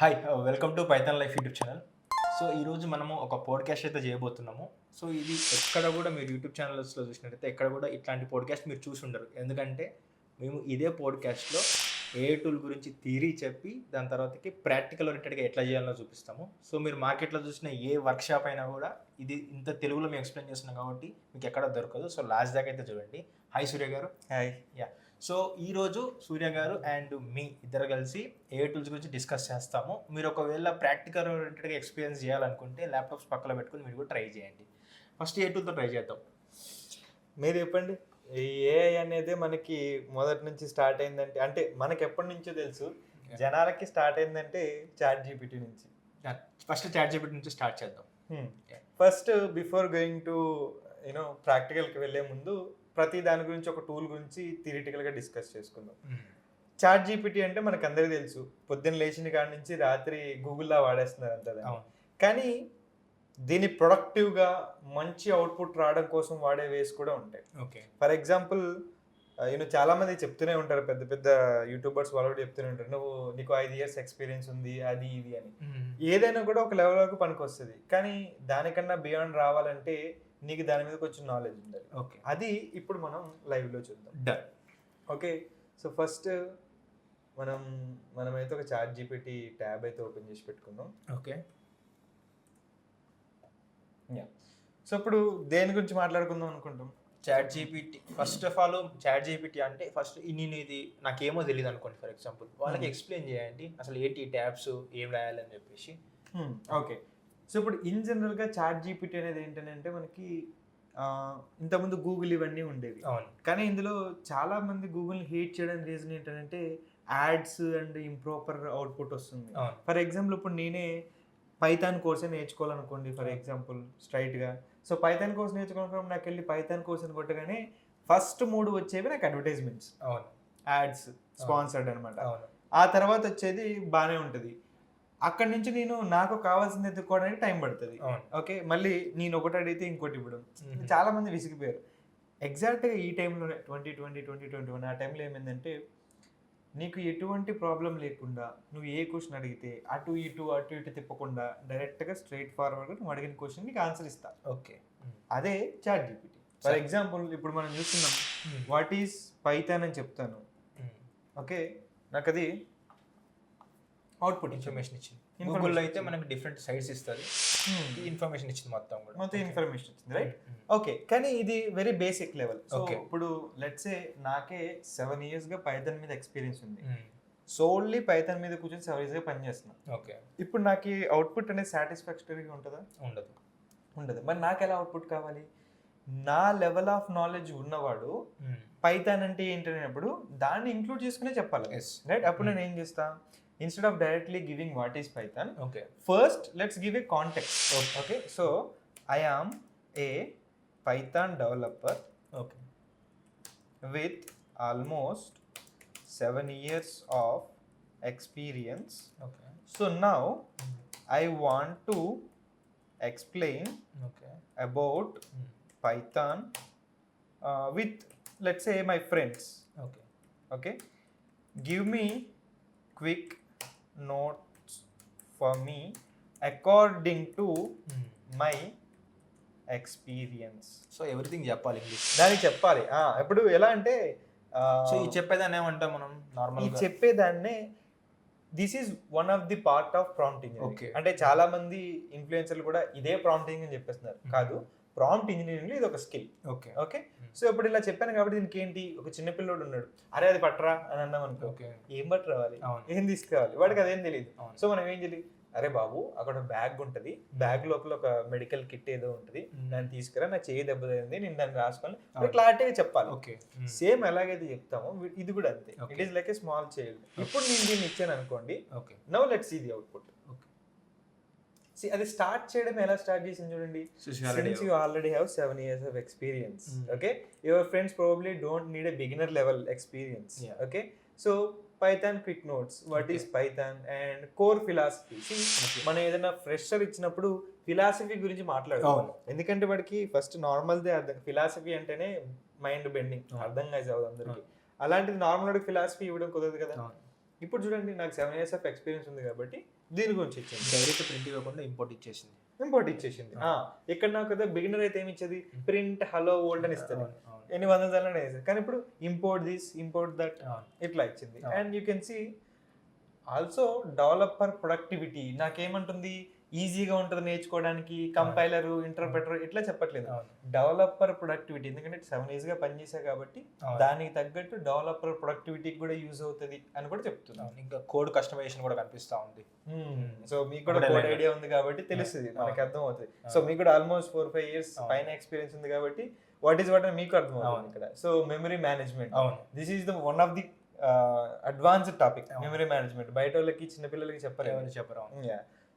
Hi welcome to Python life YouTube channel. So ఈరోజు మనము ఒక పోడ్కాస్ట్ అయితే చేయబోతున్నాము. సో ఇది ఎక్కడ కూడా మీరు యూట్యూబ్ ఛానల్స్లో చూసినట్టయితే ఎక్కడ కూడా ఇట్లాంటి పోడ్కాస్ట్ మీరు చూసి ఉండరు. ఎందుకంటే మేము ఇదే పోడ్కాస్ట్లో ఏ టూల్ గురించి థియరీ చెప్పి దాని తర్వాతకి ప్రాక్టికల్ ఓరియంటెడ్గా ఎట్లా చేయాలో చూపిస్తాము. సో మీరు మార్కెట్లో చూసిన ఏ వర్క్షాప్ అయినా కూడా ఇది ఇంత తెలుగులో మేము ఎక్స్ప్లెయిన్ చేస్తున్నాం కాబట్టి మీకు ఎక్కడ దొరకదు. సో లాస్ట్ దాకా అయితే చూడండి. హాయ్ సూర్య గారు. హాయ్. యా, సో ఈరోజు సూర్య గారు అండ్ మీ ఇద్దరు కలిసి ఏ టూల్స్ గురించి డిస్కస్ చేస్తాము. మీరు ఒకవేళ ప్రాక్టికల్ ఓరియంటెడ్గా ఎక్స్పీరియన్స్ చేయాలనుకుంటే ల్యాప్టాప్స్ పక్కన పెట్టుకుని మీరు కూడా ట్రై చేయండి. ఫస్ట్ ఏ టూల్తో ట్రై చేద్దాం? మీరు చెప్పండి. ఈ ఏఐ అనేది మనకి మొదటి నుంచి స్టార్ట్ అయిందంటే, అంటే మనకి ఎప్పటి నుంచో తెలుసు, జనాలకి స్టార్ట్ అయిందంటే చాట్ జీపీటీ నుంచి. ఫస్ట్ చాట్ జీపీటీ నుంచి స్టార్ట్ చేద్దాం. ఫస్ట్ బిఫోర్ గోయింగ్ టు ప్రాక్టికల్కి వెళ్ళే ముందు ప్రతి దాని గురించి ఒక టూల్ గురించి థియరిటికల్గా డిస్కస్ చేసుకుందాం. చాట్ జీపీటీ అంటే మనకు అందరికీ తెలుసు, పొద్దున్న లేచిన కాడి నుంచి రాత్రి గూగుల్లా వాడేస్తున్నారు అంతా. కానీ దీన్ని ప్రొడక్టివ్గా మంచి అవుట్పుట్ రావడం కోసం వాడే వేస్ కూడా ఉంటాయి. ఓకే, ఫర్ ఎగ్జాంపుల్ చాలా మంది చెప్తూనే ఉంటారు, పెద్ద పెద్ద యూట్యూబర్స్ వాళ్ళు కూడా చెప్తూనే ఉంటారు, నీకు 5 years ఎక్స్పీరియన్స్ ఉంది అది ఇది అని. ఏదైనా కూడా ఒక లెవెల్ వరకు పనికి వస్తుంది, కానీ దానికన్నా బియాండ్ రావాలంటే నీకు దాని మీద కొంచెం నాలెడ్జ్ ఉండాలి. ఓకే, అది ఇప్పుడు మనం లైవ్లో చూద్దాం. డన్. ఓకే, సో ఫస్ట్ మనమైతే ఒక చాట్ జీపీటీ ట్యాబ్ అయితే ఓపెన్ చేసి పెట్టుకుందాం. ఓకే, సో ఇప్పుడు దేని గురించి మాట్లాడుకుందాం అనుకుంటాం? Chat GPT. First of all chat GPT అంటే ఫస్ట్ నేను ఇది నాకేమో తెలియదు అనుకోండి, ఫర్ ఎగ్జాంపుల్ వాళ్ళకి ఎక్స్ప్లెయిన్ చేయండి అసలు ఏంటి ట్యాబ్స్ ఏం రాయాలని చెప్పేసి. ఓకే, సో ఇప్పుడు ఇన్ జనరల్గా చాట్ జీపీటీ అనేది ఏంటంటే మనకి ఇంతకుముందు గూగుల్ ఇవన్నీ ఉండేవి. అవును, కానీ ఇందులో చాలా మంది గూగుల్ని హేట్ చేయడానికి రీజన్ ఏంటంటే యాడ్స్ అండ్ ఇంప్రాపర్ అవుట్పుట్ వస్తుంది. ఫర్ ఎగ్జాంపుల్ ఇప్పుడు నేనే పైథాన్ కోర్సే నేర్చుకోవాలనుకోండి, ఫర్ ఎగ్జాంపుల్ స్ట్రైట్గా. సో పైథాన్ కోర్స్ నేర్చుకోవాలనుకున్నప్పుడు నాకు వెళ్ళి పైథాన్ కోర్స్ అని కొట్టగానే ఫస్ట్ 3 వచ్చేవి నాకు అడ్వర్టైజ్మెంట్స్, అవును, యాడ్స్, స్పాన్సర్డ్ అనమాట. అవును, ఆ తర్వాత వచ్చేది బాగానే ఉంటుంది. అక్కడి నుంచి నాకు కావాల్సింది ఎత్తుకోవడానికి టైం పడుతుంది. ఓకే, మళ్ళీ నేను ఒకటి అడిగితే ఇంకోటి ఇవ్వడం. చాలా మంది విసిగిపోయారు. ఎగ్జాక్ట్గా ఈ టైంలో 2020-2021 ఆ టైంలో ఏమైందంటే నీకు ఎటువంటి ప్రాబ్లం లేకుండా నువ్వు ఏ క్వశ్చన్ అడిగితే అటు ఇటు తిప్పకుండా డైరెక్ట్గా స్ట్రైట్ ఫార్వర్డ్గా నువ్వు అడిగిన క్వశ్చన్ నీకు ఆన్సర్ ఇస్తా. ఓకే, అదే చాట్ జీపీటీ. ఫర్ ఎగ్జాంపుల్ ఇప్పుడు మనం చూస్తున్నాం, వాట్ ఈస్ పైథాన్ అని చెప్తాను. ఓకే, నాకు అది అవుట్పుట్ ఇన్ఫర్మేషన్ ఇచ్చింది. గూగుల్లో అయితే మనకు డిఫరెంట్ సైట్స్ ఇస్తుంది, ఇన్ఫర్మేషన్ ఇచ్చింది మొత్తం ఇన్ఫర్మేషన్ ఇచ్చింది, రైట్? ఓకే, కానీ ఇది వెరీ బేసిక్ లెవెల్. సో ఇప్పుడు లెట్స్ సే నాకే 7 yearsగా పైథాన్ మీద ఎక్స్పీరియన్స్ ఉంది. సోల్లీ పైథాన్ మీద కూర్చొని 7 yearsగా పనిచేస్తున్నా. ఓకే, ఇప్పుడు నాకు అవుట్పుట్ అనేది సాటిస్ఫాక్టరీగా ఉంటుందా? ఉండదు. మరి నాకు ఎలా అవుట్పుట్ కావాలి? నా లెవెల్ ఆఫ్ నాలెడ్జ్ ఉన్నవాడు పైథాన్ అంటే ఏంటనేటప్పుడు దాన్ని ఇంక్లూడ్ చేసుకునే చెప్పాలి, రైట్? అప్పుడు నేను ఏం చేస్తా, instead of directly giving what is Python, okay, first let's give a context. Okay, so I am a Python developer, okay, with almost 7 years of experience. Okay, so now I want to explain okay, about Python with, let's say, my friends. okay, Okay, give me quick notes for me according to my experience. So everything చెప్పాలి English, దానికి చెప్పాలి. ఇప్పుడు ఎలా అంటే so ఈ చెప్పేదాన్ని ఏమంటాం మనం నార్మల్ చెప్పేదాన్నే this is one of the part of prompting. అంటే చాలా మంది ఇన్ఫ్లుయెన్సర్లు కూడా ఇదే ప్రాంప్టింగ్ అని చెప్పేస్తున్నారు. కాదు, ప్రాంప్ట్ ఇంజనీరింగ్ ఇది ఒక స్కిల్. ఓకే, ఓకే, సో ఇప్పుడు ఇలా చెప్పాను కాబట్టి దీనికి ఏంటి, ఒక చిన్న పిల్లోడు ఉన్నాడు, అరే అది పట్టరా అని అన్నాం అనుకో, ఏం పట్టు రావాలి, ఏం తీసుకురావాలి, వాడికి అదేం తెలియదు. సో మనం ఏం తెలియదు, అరే బాబు అక్కడ బ్యాగ్ ఉంటుంది, బ్యాగ్ లోపల ఒక మెడికల్ కిట్ ఏదో ఉంటుంది, దాన్ని తీసుకురా, నాకు చేయి దెబ్బతింది, నేను దాన్ని రాసుకొని క్లారిటీగా చెప్పాలి. ఓకే, సేమ్ సేమ్ ఎలాగైతే చెప్తామో ఇది కూడా అంతే. It is like a small child. ఇప్పుడు నేను దీన్ని ఇచ్చాను అనుకోండి, now let's see the output. అది స్టార్ట్ చేయడం ఎలా స్టార్ట్ చేసింది చూడండి. Since you already have 7 years of experience, okay, your friends probably don't need a beginner level experience. Okay, so Python quick notes, what is Python and core philosophy. మనం ఏదైనా fresher ఇచ్చినప్పుడు philosophy గురించి మాట్లాడాలి, ఎందుకంటే వాడికి first నార్మల్దే అర్థం. Philosophy అంటేనే mind bending, అర్థం కాదు అందరికి. అలాంటిది నార్మల్ వాడికి ఫిలాసఫీ ఇవ్వడం కుదరదు కదా. ఇప్పుడు చూడండి నాకు 7 years ఆఫ్ ఎక్స్పీరియన్స్ ఉంది కాబట్టి దీని గురించి ఇచ్చింది. డైరెక్ట్ ప్రింట్ ఇవ్వకుండా ఇంపోర్ట్ ఇచ్చేసింది. ఇక్కడ నాకు కదా బిగినర్ అయితే ఏమి ఇచ్చేది, ప్రింట్ హలో ఓల్డ్ అని ఇస్తుంది, ఎన్ని వందల సార్లు వేసేది. కానీ ఇప్పుడు ఇంపోర్ట్ దిస్ ఇంపోర్ట్ దట్ ఇట్లా ఇచ్చింది. And you can see also developer productivity నాకేమంటుంది, ఈజీగా ఉంటుంది నేర్చుకోవడానికి, కంపైలర్ ఇంటర్ప్రెటర్ ఇట్లా చెప్పట్లేదు, డెవలపర్ ప్రొడక్టివిటీ. ఎందుకంటే 7 years గా పనిచేసా కాబట్టి దానికి తగ్గట్టు డెవలపర్ ప్రొడక్టివిటీకి కూడా యూజ్ అవుతుంది అని కూడా చెప్తున్నాను. ఇంకా కోడ్ కస్టమైజేషన్ కూడా కనిపిస్తా ఉంది. సో మీకు కూడా కోడ్ ఐడియా ఉంది కాబట్టి తెలుస్తుంది, మనకి అర్థం అవుతుంది. సో మీకు కూడా ఆల్మోస్ట్ 4-5 years పైన ఎక్స్పీరియన్స్ ఉంది కాబట్టి వాట్ అని మీకు అర్థం అవుతుంది ఇక్కడ. So memory management, this is the one of the advanced topic. Memory management బయట వాళ్ళకి చిన్నపిల్లలకి చెప్పరు.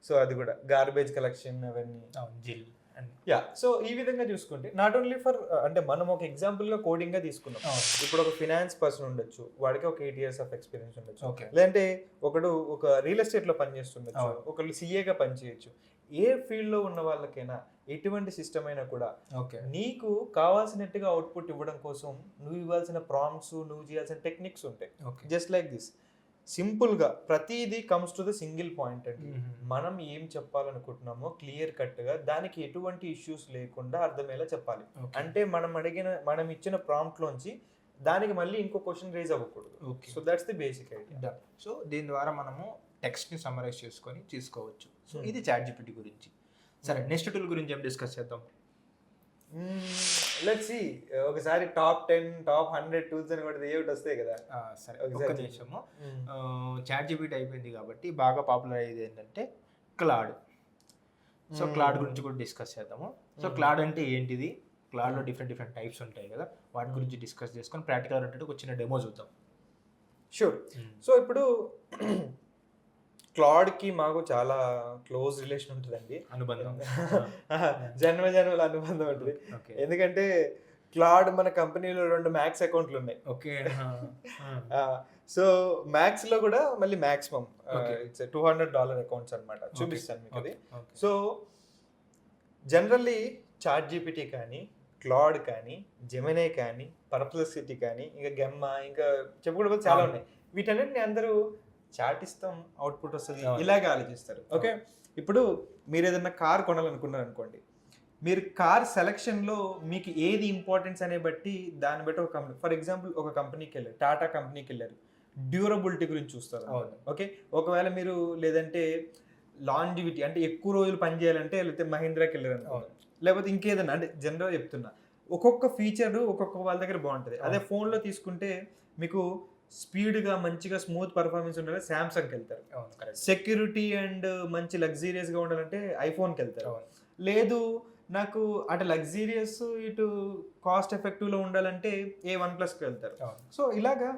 సో అది కూడా గార్బేజ్ కలెక్షన్ అవన్నీ. సో ఈ విధంగా చూసుకుంటే నాట్ ఓన్లీ ఫర్ అంటే మనం ఒక ఎగ్జాంపుల్ గా కోడింగ్ గా తీసుకున్నాం. ఇప్పుడు ఒక ఫినాన్స్ పర్సన్ ఉండొచ్చు, వాడికి ఒక 8 years ఆఫ్ ఎక్స్పీరియన్స్ ఉండొచ్చు. లేదంటే ఒకడు ఒక రియల్ ఎస్టేట్ లో పనిచేస్తుండొచ్చు, ఒకళ్ళు సిఏగా పనిచేయచ్చు. ఏ ఫీల్డ్ లో ఉన్న వాళ్ళకైనా ఎటువంటి సిస్టమ్ అయినా కూడా నీకు కావాల్సినట్టుగా అవుట్పుట్ ఇవ్వడం కోసం నువ్వు ఇవ్వాల్సిన ప్రాంప్ట్స్, నువ్వు చేయాల్సిన టెక్నిక్స్ ఉంటాయి. జస్ట్ లైక్ దిస్, సింపుల్ గా ప్రతిదీ comes to the single point అండి. మనం ఏం చెప్పాలనుకుంటున్నామో క్లియర్ కట్ గా దానికి ఎటువంటి ఇష్యూస్ లేకుండా అర్థమయ్యేలా చెప్పాలి. అంటే మనం ఇచ్చిన ప్రాంప్ట్ లోంచి దానికి మళ్ళీ ఇంకో క్వశ్చన్ రేజ్ అవ్వకూడదు. So that's the basic idea. So దీని ద్వారా మనము టెక్స్ట్ ని సమ్మరైజ్ చేసుకొని తీసుకోవచ్చు. సో ఇది ChatGPT గురించి. సరే, నెక్స్ట్ టూల్ గురించి ఏం డిస్కస్ చేద్దాం? Let's see. ఒకసారి టాప్ 10 టాప్ 100 టూల్స్ అని కూడా ఏమిటి వస్తాయి కదా. సరే, ఒక నిమిషము. ChatGPT అయిపోయింది కాబట్టి బాగా పాపులర్ అయ్యేది ఏంటంటే క్లాడ్. సో క్లాడ్ గురించి కూడా డిస్కస్ చేద్దాము. సో క్లాడ్ అంటే ఏంటిది, క్లాడ్లో డిఫరెంట్ టైప్స్ ఉంటాయి కదా, వాటి గురించి డిస్కస్ చేసుకొని ప్రాక్టికల్ అంటే ఒక చిన్న డెమో చూద్దాం. షూర్. సో ఇప్పుడు క్లాడ్కి మాకు చాలా క్లోజ్ రిలేషన్ ఉంటుందండి, అనుబంధం, జన్మల అనుబంధం ఉంటుంది. ఎందుకంటే క్లాడ్ మన కంపెనీలో 2 మ్యాక్స్ అకౌంట్లు ఉన్నాయి. సో మ్యాక్స్ లో కూడా మళ్ళీ మాక్సిమం ఇట్స్ $200 అకౌంట్స్ అనమాట. చూపిస్తాను మీకు అది. సో జనరల్లీ ChatGPT కానీ, క్లాడ్ కానీ, జెమినీ కానీ, పర్ప్లెక్సిటీ కానీ, ఇంకా గెమ్మా, ఇంకా చెప్పుకోవడం చాలా ఉన్నాయి. వీటన్నిటిని అందరూ చాట్ ఇస్తాం అవుట్పుట్ వస్తుంది ఇలాగే ఆలోచిస్తారు. ఓకే, ఇప్పుడు మీరు ఏదైనా కార్ కొనాలనుకున్నారు అనుకోండి, మీరు కార్ సెలక్షన్లో మీకు ఏది ఇంపార్టెన్స్ అనే బట్టి దాన్ని బట్టి ఒక కంపెనీ, ఫర్ ఎగ్జాంపుల్ ఒక కంపెనీకి వెళ్ళారు, టాటా కంపెనీకి వెళ్ళారు, డ్యూరబిలిటీ గురించి చూస్తారు. ఓకే, ఒకవేళ మీరు లేదంటే లాంజివిటీ అంటే ఎక్కువ రోజులు పనిచేయాలంటే లేకపోతే మహీంద్రాకి వెళ్ళారు అనుకోండి, లేకపోతే ఇంకేదైనా, అంటే జనరల్గా చెప్తున్నా, ఒక్కొక్క ఫీచర్ ఒక్కొక్క వాళ్ళ దగ్గర బాగుంటుంది. అదే ఫోన్లో తీసుకుంటే మీకు స్పీడ్గా మంచిగా స్మూత్ పర్ఫార్మెన్స్ ఉండాలంటే శాంసంగ్కి వెళ్తారు. సెక్యూరిటీ అండ్ మంచి లగ్జీరియస్గా ఉండాలంటే ఐఫోన్కి వెళ్తారు. లేదు నాకు అటు లగ్జీరియస్ ఇటు కాస్ట్ ఎఫెక్టివ్లో ఉండాలంటే A1+కి వెళ్తారు. సో ఇలాగా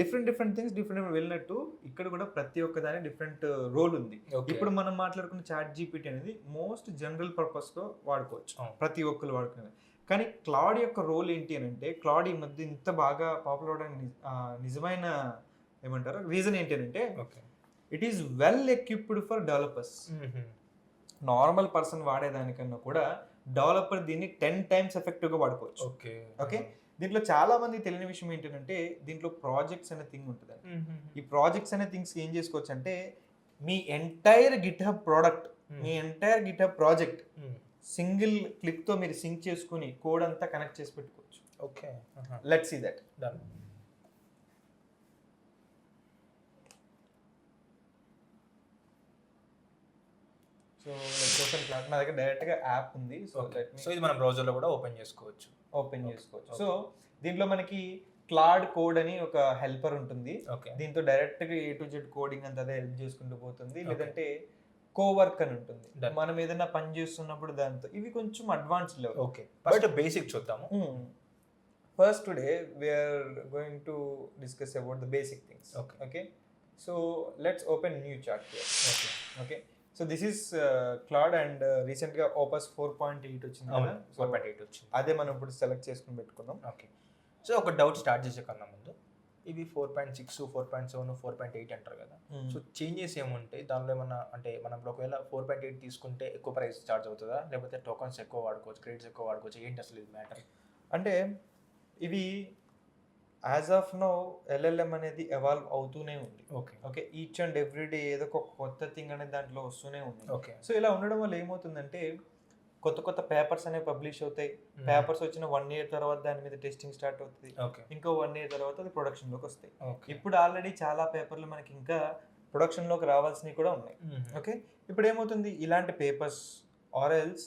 డిఫరెంట్ థింగ్స్ డిఫరెంట్ వెళ్ళినట్టు ఇక్కడ కూడా ప్రతి ఒక్క దాని డిఫరెంట్ రోల్ ఉంది. ఇప్పుడు మనం మాట్లాడుకున్న ChatGPT అనేది మోస్ట్ జనరల్ పర్పస్లో వాడుకోవచ్చు, ప్రతి ఒక్కరు వాడుకునేది. కానీ క్లాడ్ యొక్క రోల్ ఏంటి అని అంటే, క్లాడ్ ఈ మధ్య ఇంత బాగా పాపులర్ అవడానికి నిజమైన ఏమంటారు రీజన్ ఏంటి అని అంటే, it is well equipped for developers. Normal person వాడేదానికన్నా కూడా డెవలపర్ దీన్ని 10 times ఎఫెక్టివ్గా వాడుకోవచ్చు. ఓకే, దీంట్లో చాలా మంది తెలియని విషయం ఏంటంటే, దీంట్లో ప్రాజెక్ట్స్ అనే థింగ్ ఉంటుంది. ఈ ప్రాజెక్ట్స్ అనే థింగ్స్ ఏం చేసుకోవచ్చు అంటే, మీ ఎంటైర్ గిట్హబ్ ప్రోడక్ట్, మీ entire GitHub project single click తో మీరు సింక్ చేసుకుని కోడ్ అంతా కనెక్ట్ చేసి పెట్టుకోవచ్చు. Okay, let's see that. Done. So let's open Claude. నా దగ్గర డైరెక్ట్ గా యాప్ ఉంది. సో ఇది మనం బ్రౌజర్లో కూడా ఓపెన్ చేసుకోవచ్చు. సో దీంట్లో మనకి క్లాడ్ కోడ్ అని ఒక హెల్పర్ ఉంటుంది. దీంతో డైరెక్ట్ గా A to Z కోడింగ్ అంతా అదే హెల్ప్ చేసుకుంటూ పోతుంది. లేదంటే కోవర్క్ అని ఉంటుంది, మనం ఏదైనా పని చేస్తున్నప్పుడు దాంతో. ఇవి కొంచెం advance level. Okay, first basic చూద్దాము. First today we're going to discuss about the basic things. Okay, so let's open new chat here. Okay, so this is Claude and రీసెంట్గా Opus 4.8 వచ్చింది కదా. 4.8 వచ్చింది, అదే మనం ఇప్పుడు సెలెక్ట్ చేసుకుని పెట్టుకున్నాం. ఓకే, సో ఒక డౌట్ స్టార్ట్ చేసే కన్నా ముందు, ఇవి 4.6, 4.7, 4.8 అంటారు కదా. సో చేంజెస్ ఏముంటాయి దానిలో? ఏమన్నా అంటే మనం ఇప్పుడు ఒకవేళ 4.8 తీసుకుంటే ఎక్కువ ప్రైస్ చార్జ్ అవుతుందా, లేకపోతే టోకన్స్ ఎక్కువ వాడుకోవచ్చు, క్రెడిట్స్ ఎక్కువ వాడుకోవచ్చు, ఏంటి అసలు ఇది మ్యాటర్? అంటే ఇవి యాజ్ ఆఫ్ నౌ ఎల్ఎల్ఎం అనేది ఎవాల్వ్ అవుతూనే ఉంది. Okay. Okay, each and every day ఏదో ఒక కొత్త థింగ్ అనేది దాంట్లో వస్తూనే ఉంది. ఓకే. సో ఇలా ఉండడం వల్ల ఏమవుతుందంటే కొత్త కొత్త పేపర్స్ అనేవి పబ్లిష్ అవుతాయి. పేపర్స్ వచ్చిన 1 year తర్వాత దాని మీద టెస్టింగ్ స్టార్ట్ అవుతుంది. ఓకే. ఇంకో 1 year తర్వాత అది ప్రొడక్షన్లోకి వస్తాయి. ఓకే. ఇప్పుడు ఆల్రెడీ చాలా పేపర్లు మనకి ఇంకా ప్రొడక్షన్లోకి రావాల్సినవి కూడా ఉన్నాయి. ఓకే, ఇప్పుడు ఏమవుతుంది, ఇలాంటి పేపర్స్ ఆర్ ఎల్స్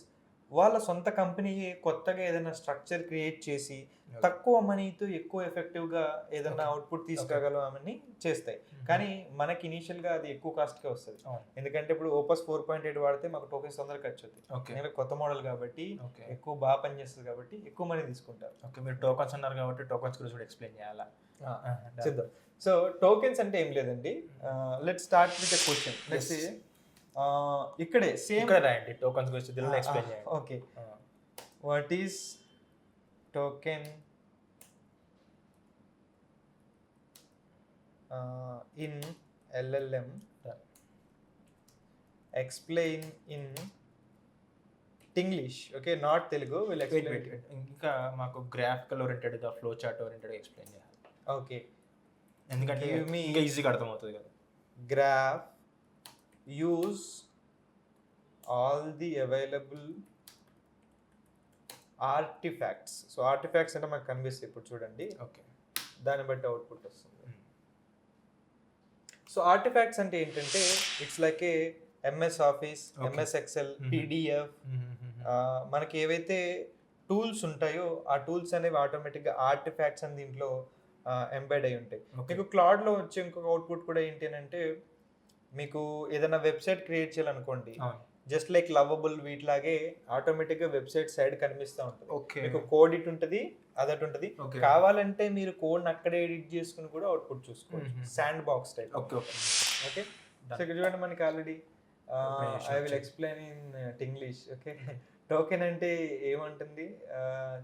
వాళ్ళ సొంత కంపెనీ కొత్తగా ఏదైనా స్ట్రక్చర్ క్రియేట్ చేసి తక్కువ మనీతో ఎక్కువ ఎఫెక్టివ్గా ఏదైనా అవుట్పుట్ తీసుకురాగలమని చేస్తాయి. కానీ మనకి ఇనీషియల్గా అది ఎక్కువ కాస్ట్గా వస్తుంది. ఎందుకంటే ఇప్పుడు ఓపస్ 4.8 వాడితే మాకు టోకెన్స్ తొందరగా ఖర్చు అవుతాయి. ఎందుకంటే కొత్త మోడల్ కాబట్టి ఎక్కువ బాగా పనిచేస్తుంది కాబట్టి ఎక్కువ మనీ తీసుకుంటారు. ఓకే, మీరు టోకన్స్ అన్నారు కాబట్టి టోకన్స్ గురించి కూడా ఎక్స్ప్లెయిన్ చేయాలా? చూద్దాం. సో టోకెన్స్ అంటే ఏం లేదండి, let's start with a question. Let's ఇక్కడే సేమ్ రాయండి టోకన్స్ గురించి దీనిలో ఎక్స్ప్లెయిన్ చేయండి. Okay, what is token in LLM, explain in English, okay, not Telugu, will explain. ఇంకా మాకు గ్రాఫికల్ ఓరియంటెడ్ గా ఫ్లో చార్ట్ ఓరియంటెడ్ ఎక్స్ప్లెయిన్ చేయాలి. ఓకే, ఎందుకంటే ఇంకా ఈజీగా అర్థమవుతుంది కదా. Graph use all the available artefacts. So artefacts అంటే మనకు కనిపిస్తాయి ఇప్పుడు చూడండి. ఓకే, దాన్ని బట్టి అవుట్పుట్ వస్తుంది. సో ఆర్టిఫాక్ట్స్ అంటే ఏంటంటే it's like A MS office, MS Excel, PDF, మనకి ఏవైతే టూల్స్ ఉంటాయో ఆ టూల్స్ అనేవి ఆటోమేటిక్గా ఆర్టిఫాక్ట్స్ అని దీంట్లో ఎంబెడ్ అయి ఉంటాయి. మీకు క్లౌడ్లో వచ్చే ఇంకొక అవుట్పుట్ కూడా ఏంటి అంటే మీకు ఏదైనా వెబ్సైట్ క్రియేట్ చేయాలనుకోండి, జస్ట్ లైక్ లవబుల్ వీటిలాగే ఆటోమేటిక్గా వెబ్సైట్ సైడ్ కనిపిస్తూ ఉంటుంది. మీకు కోడ్ ఇట్ ఉంటుంది, అదట్ ఉంటుంది. కావాలంటే మీరు కోడ్ అక్కడే ఎడిట్ చేసుకుని కూడా అవుట్పుట్ చూసుకోవచ్చు, sand box type. Okay, so ఇక్కడ చూడండి మనకి already I will explain in English. Okay, token అంటే ఏమంటుంది,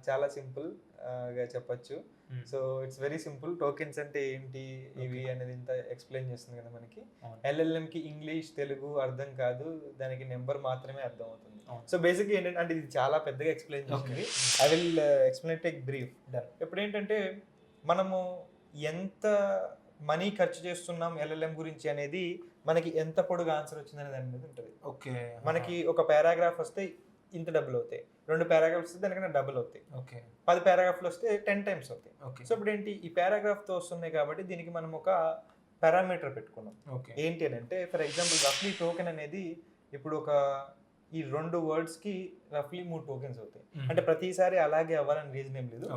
చాలా సింపుల్ గా చెప్పచ్చు. So it's very simple. Tokens అంటే ఏంటి ఇవి అనేది ఇంత ఎక్స్ప్లెయిన్ చేస్తుంది కదా మనకి. ఎల్ఎల్ఎం కి ఇంగ్లీష్ తెలుగు అర్థం కాదు, దానికి నెంబర్ మాత్రమే అర్థం అవుతుంది. సో బేసిక్ ఏంటంటే అంటే ఇది చాలా పెద్దగా ఎక్స్ప్లెయిన్ చేస్తుంది. I will explain take brief. ఇప్పుడు ఏంటంటే మనము ఎంత మనీ ఖర్చు చేస్తున్నాం ఎల్ఎల్ఎం గురించి అనేది మనకి ఎంత పొడుగు ఆన్సర్ వచ్చిందనే దాని మీద ఉంటుంది. ఓకే, మనకి ఒక పారాగ్రాఫ్ వస్తే ఇంత డబ్బులు అవుతాయి, 2 పారాగ్రాఫ్స్ వస్తే దానికన్నా డబుల్ అవుతాయి, ఓకే 10 పారాగ్రాఫ్లు వస్తే 10 times అవుతాయి. ఓకే, సో ఇప్పుడు ఏంటి, ఈ పారాగ్రాఫ్తో వస్తున్నాయి కాబట్టి దీనికి మనం ఒక పారామీటర్ పెట్టుకున్నాం. ఓకే, ఏంటి అని అంటే ఫర్ ఎగ్జాంపుల్ రఫ్లీ టోకెన్ అనేది ఇప్పుడు ఒక ఈ 2 wordsకి రఫ్లీ 3 tokens అవుతాయి. అంటే ప్రతిసారి అలాగే అవ్వాలని రీజన్ ఏం లేదు.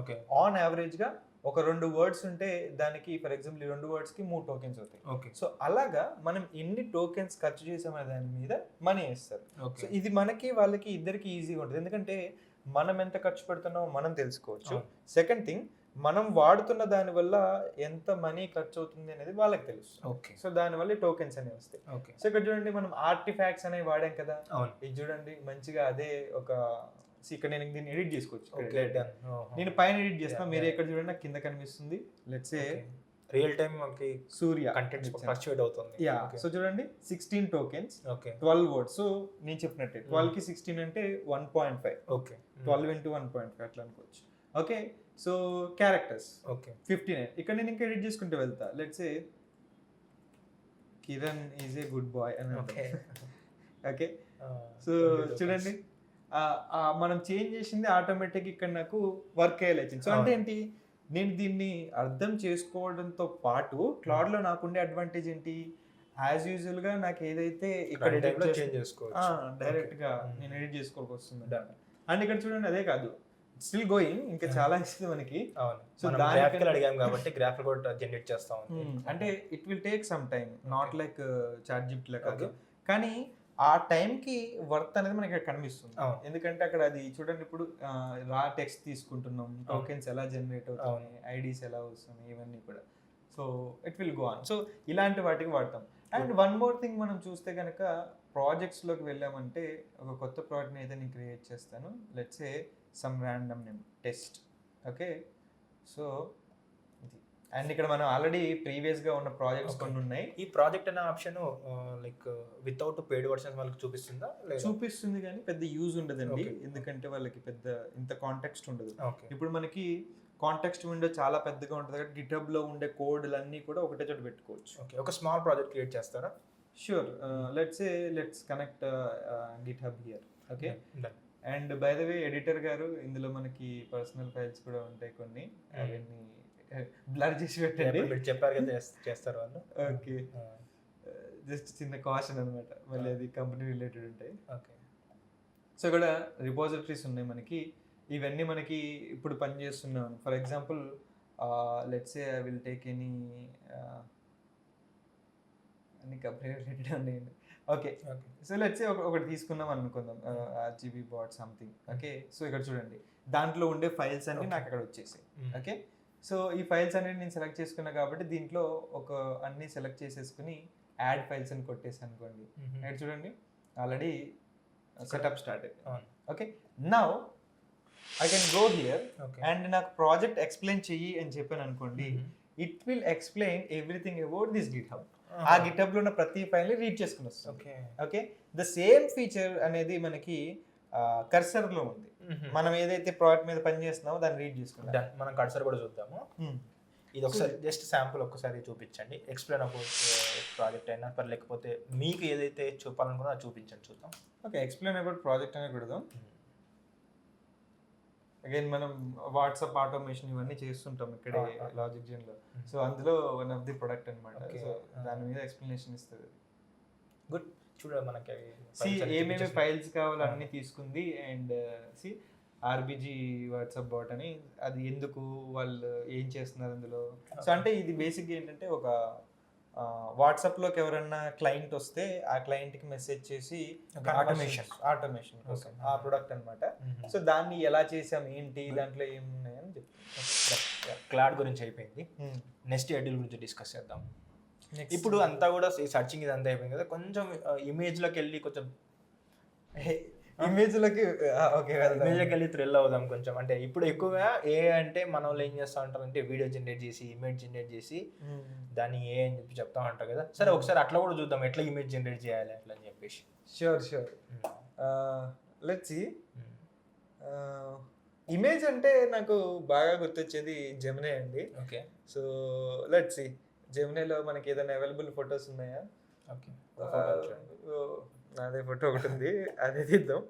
ఆన్ యావరేజ్గా ఒక 2 words ఉంటే దానికి ఫర్ ఎగ్జాంపుల్ ఈ 2 wordsకి 3 tokens అవుతాయి. సో అలాగా మనం ఎన్ని టోకెన్స్ ఖర్చు చేసామనే దాని మీద మనీ వేస్తారు. సో ఇది మనకి వాళ్ళకి ఇద్దరికి ఈజీగా ఉంటుంది, ఎందుకంటే మనం ఎంత ఖర్చు పెడుతున్నామో మనం తెలుసుకోవచ్చు. సెకండ్ థింగ్, మనం వాడుతున్న దాని వల్ల ఎంత మనీ ఖర్చు అవుతుంది అనేది వాళ్ళకి తెలుసు. సో దానివల్ల టోకెన్స్ అనేవి వస్తాయి. సో ఇక్కడ చూడండి మనం ఆర్టిఫాక్ట్స్ అనేవి వాడాం కదా, ఇది చూడండి మంచిగా అదే ఒక ఇక్కడ నేను దీన్ని ఎడిట్ చేసుకోవచ్చు. నేను పైన ఎడిట్ చేస్తాను, మీరు ఎక్కడ చూడండి కింద కనిపిస్తుంది. లెట్స్ సే రియల్ టైం మనకి సూర్య కంటెంట్ ఫ్లక్చుయేట్ అవుతుంది. సో చూడండి 16 tokens, 12 words. సో నేను చెప్పినట్టే 12 కి 16 అంటే 1.5. ఓకే, 12 into 1.5 అట్లా అనుకోవచ్చు. Okay, so characters 59. ఇక్కడ నేను ఇంకా ఎడిట్ చేసుకుంటూ వెళ్తా. Let's say Kiran is a good boy అని. ఓకే, సో చూడండి మనం చేంజ్ చేసింది ఆటోమేటిక్ ఇక్కడ నాకు వర్క్ అయ్యేలా. సో అంటే ఏంటి, నేను దీన్ని అర్థం చేసుకోవడంతో పాటు క్లౌడ్లో నాకుండే అడ్వాంటేజ్ ఏంటి, యాజ్ యూజువల్గా నాకు ఏదైతే ఇక్కడ చేంజ్ చేసుకోవచ్చు, డైరెక్ట్గా నేను ఎడిట్ చేసుకోవాల్సి వస్తుంది. అండ్ ఇక్కడ చూడండి అదే కాదు, స్టిల్ గోయింగ్, ఇంకా చాలా ఇస్తుంది మనకి. సో గ్రాఫికల్ అడిగాం కాబట్టి గ్రాఫికల్ కూడా జనరేట్ చేస్తాం. అంటే it will take some time, not like ChatGPT కాదు, కానీ ఆ టైంకి వర్త్ అనేది మనకి ఇక్కడ కనిపిస్తుంది. ఎందుకంటే అక్కడ అది చూడండి, ఇప్పుడు రా టెక్స్ట్ తీసుకుంటున్నాం, టోకెన్స్ ఎలా జనరేట్ అవుతాయి, ఐడీస్ ఎలా వస్తున్నాయి, ఇవన్నీ కూడా. So it will go on. So ఇలాంటి వాటికి వాడతాం. అండ్ వన్ మోర్ థింగ్ మనం చూస్తే కనుక ప్రాజెక్ట్స్లోకి వెళ్ళామంటే ఒక కొత్త ప్రాజెక్ట్ని అయితే నేను క్రియేట్ చేస్తాను. Let's say some random name test. Okay, so and ఇక్కడ మనం ఆల్రెడీ ప్రీవియస్ గా ఉన్న ప్రాజెక్ట్స్ కొన్ని ఉన్నాయి. ఈ ప్రాజెక్ట్ అనే option like without paid versions వాళ్ళకి చూపిస్తుందా? చూపిస్తుంది కానీ పెద్ద యూజ్ ఉండదండి, ఎందుకంటే వాళ్ళకి పెద్ద ఇంత కాంటెక్స్ట్ ఉండదు. ఇప్పుడు మనకి కాంటెక్స్ట్ విండో చాలా పెద్దగా ఉంటుంది కాబట్టి గిటబ్లో ఉండే కోడ్లన్నీ కూడా ఒకటే చోట పెట్టుకోవచ్చు. ఓకే, ఒక స్మాల్ ప్రాజెక్ట్ క్రియేట్ చేస్తారా? Sure. Let's connect GitHub here. Okay, Done. And by the way editor గారు, ఇందులో మనకి పర్సనల్ ఫైల్స్ కూడా ఉంటాయి కొన్ని, అవన్నీ బ్లర్ చేసి పెట్టండి. మీరు చెప్పారు కదా చేస్తారు వాళ్ళు. ఓకే, జస్ట్ చిన్న కాషన్ అనమాట, మళ్ళీ అది కంపెనీ రిలేటెడ్ ఉంటాయి. ఓకే, సో ఇక్కడ రిపోజిటరీస్ ఉన్నాయి మనకి, ఇవన్నీ మనకి ఇప్పుడు పనిచేస్తున్నాం. For example let's say I will take అన్ని కంపెనీ రిలేటెడ్ ఉన్నాయండి. ఓకే, సో లెట్స్ సే ఒకటి తీసుకున్నాం అనుకుందాం, RGB bot something. Okay, so ఇక్కడ చూడండి, దాంట్లో ఉండే ఫైల్స్ అన్ని నాకు అక్కడ వచ్చేసాయి. ఓకే, సో ఈ ఫైల్స్ అనేది నేను సెలెక్ట్ చేసుకున్నా కాబట్టి దీంట్లో అన్ని సెలెక్ట్ చేసేసుకుని యాడ్ ఫైల్స్ అని కొట్టేసి అనుకోండి, ఇక్కడ చూడండి ఆల్రెడీ సెటప్ స్టార్ట్ అయిపోయింది. Okay, now I can go here and నాకు ప్రాజెక్ట్ ఎక్స్ప్లెయిన్ చెయ్యి అని చెప్పాను అనుకోండి, it will explain everything about this GitHub. ఆ గిట్హబ్ లో ఉన్న ప్రతి ఫైల్ ని రీడ్ చేసుకుని వస్తుంది. ఓకే, ద సేమ్ ఫీచర్ అనేది మనకి కర్సర్ లో ఉంది. మనం ఏదైతే ప్రాజెక్ట్ మీద పని చేస్తున్నామో దాన్ని రీడ్ చేసుకుంటాం. మనం కర్సర్ కూడా చూద్దాము. ఇది ఒకసారి జస్ట్ శాంపుల్ ఒక్కసారి చూపించండి, ఎక్స్ప్లెయిన్ అబౌట్ ప్రాజెక్ట్ అయినా పర్, లేకపోతే మీకు ఏదైతే చూపాలనుకున్నా అది చూపించండి, చూద్దాం. ఓకే, ఎక్స్ప్లెయిన్ అబౌట్ ప్రాజెక్ట్ అనేది పెడదాం. అగైన్ మనం వాట్సాప్ ఆటోమేషన్ ఇవన్నీ చేస్తుంటాం ఇక్కడే లాజిక్ జెన్ లో. సో అందులో వన్ ఆఫ్ ది ప్రొడక్ట్ అనమాట. సో దాని మీద ఎక్స్ప్లెనేషన్ ఇస్తుంది. గుడ్, చూడ మనకి ఏమేమి ఫైల్స్ కావాలో అన్ని తీసుకుంది. అండ్ ఆర్బిజీ వాట్సాప్ బాట్ అని, అది ఎందుకు, వాళ్ళు ఏం చేస్తున్నారు అందులో. సో అంటే ఇది బేసిక్గా ఏంటంటే, ఒక వాట్సాప్లోకి ఎవరన్నా క్లయింట్ వస్తే ఆ క్లయింట్కి మెసేజ్ చేసి ఆటోమేషన్ కోసం ఆ ప్రొడక్ట్ అనమాట. సో దాన్ని ఎలా చేసాం, ఏంటి, దాంట్లో ఏమున్నాయని చెప్తాం. క్లాడ్ గురించి అయిపోయింది. నెక్స్ట్ షెడ్యూల్ గురించి డిస్కస్ చేద్దాం. ఇప్పుడు అంతా కూడా సర్చింగ్ ఇది అంతా అయిపోయింది కదా, కొంచెం ఇమేజ్లోకి వెళ్ళి కొంచెం ఇమేజ్లోకి వెళ్ళి థ్రిల్ అవుదాం కొంచెం. అంటే ఇప్పుడు ఎక్కువగా ఏ అంటే మన వాళ్ళు ఏం చేస్తూ ఉంటారు అంటే, వీడియో జనరేట్ చేసి, ఇమేజ్ జనరేట్ చేసి దాన్ని ఏ అని చెప్పి చెప్తా ఉంటారు కదా. సరే ఒకసారి అట్లా కూడా చూద్దాం, ఎట్లా ఇమేజ్ జనరేట్ చేయాలి అట్లా అని చెప్పేసి. షూర్. Let's see. ఇమేజ్ అంటే నాకు బాగా గుర్తొచ్చేది జెమినీ అండి. ఓకే, సో లెట్స్ సీ, జెమినీలో మనకి ఏదైనా అవైలబుల్ ఫొటోస్ ఉన్నాయా? ఓకే, అదే ఫోటో ఒకటి ఉంది, అదే తీద్దాం.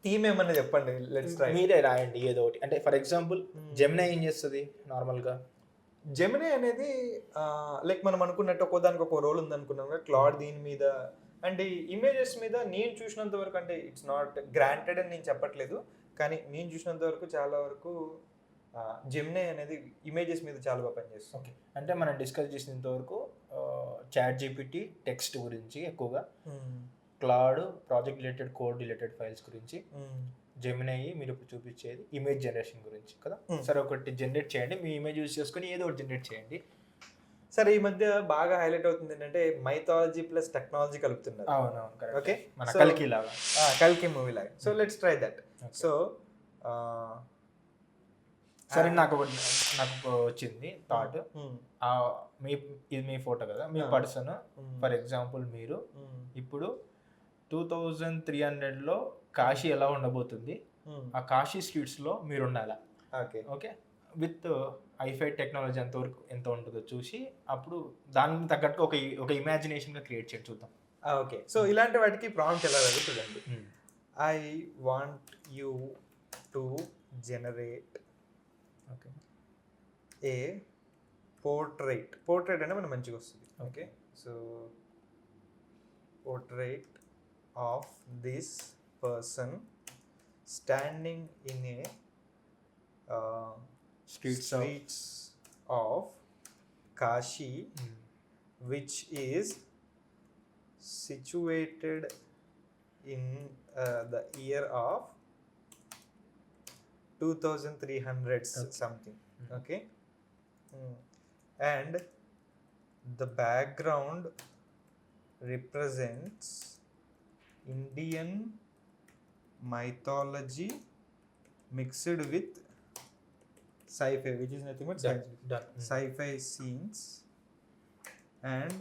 థీమ్ ఏమన్నా చెప్పండి, లెట్స్ ట్రై. మీరే రాయండి ఏదో ఒకటి. అంటే ఫర్ ఎగ్జాంపుల్ జెమినీ ఏం చేస్తుంది నార్మల్గా? జెమినీ అనేది లైక్ మనం అనుకున్నట్టు ఒక్కోదానికి ఒక రోల్ ఉంది అనుకున్నాం కదా, క్లాడ్ దీని మీద అండ్ ఇమేజెస్ మీద. నేను చూసినంత వరకు, అంటే ఇట్స్ నాట్ గ్రాంటెడ్ అని నేను చెప్పట్లేదు, కానీ నేను చూసినంత వరకు చాలా వరకు జెమినీ అనేది ఇమేజెస్ మీద చాలా బాగా పనిచేస్తుంది. ఓకే, అంటే మనం డిస్కస్ చేసినంత వరకు చాట్ జీపీటీ టెక్స్ట్ గురించి ఎక్కువగా, Claude project related, code related files గురించి, జెమినీ మీరు చూపించేది ఇమేజ్ జనరేషన్ గురించి కదా. సరే ఒకటి జనరేట్ చేయండి, మీ ఇమేజ్ యూజ్ చేసుకుని ఏదో ఒకటి జనరేట్ చేయండి. సరే, ఈ మధ్య బాగా హైలైట్ అవుతుంది ఏంటంటే మైథాలజీ ప్లస్ టెక్నాలజీ కలుపుతున్నారు. అవునవును, ఓకే, మన కల్కి లాగా, కల్కి మూవీ లాగా. So let's try that. So సరే, నాకు వచ్చింది థాట్. ఇది మీ ఫోటో కదా, మీ పర్సన్. ఫర్ ఎగ్జాంపుల్ మీరు ఇప్పుడు 2300లో కాశీ ఎలా ఉండబోతుంది, ఆ కాశీ స్ట్రీట్స్లో మీరు ఉండాలా. ఓకే, విత్ ఐఫై టెక్నాలజీ ఎంత ఉంటుందో చూసి, అప్పుడు దానికి తగ్గట్టు ఒక ఇమాజినేషన్గా క్రియేట్ చేసి చూద్దాం. ఓకే, సో ఇలాంటి వాటికి ప్రాంప్ట్ ఎలా చూడండి. I want you to generate a portrait అంటే మనకు మంచిగా వస్తుంది. Okay, so portrait of this person standing in a streets of Kashi, which is situated in the year of 2300s something. Okay, and the background represents Indian mythology mixed with sci-fi, which is nothing but sci-fi scenes, and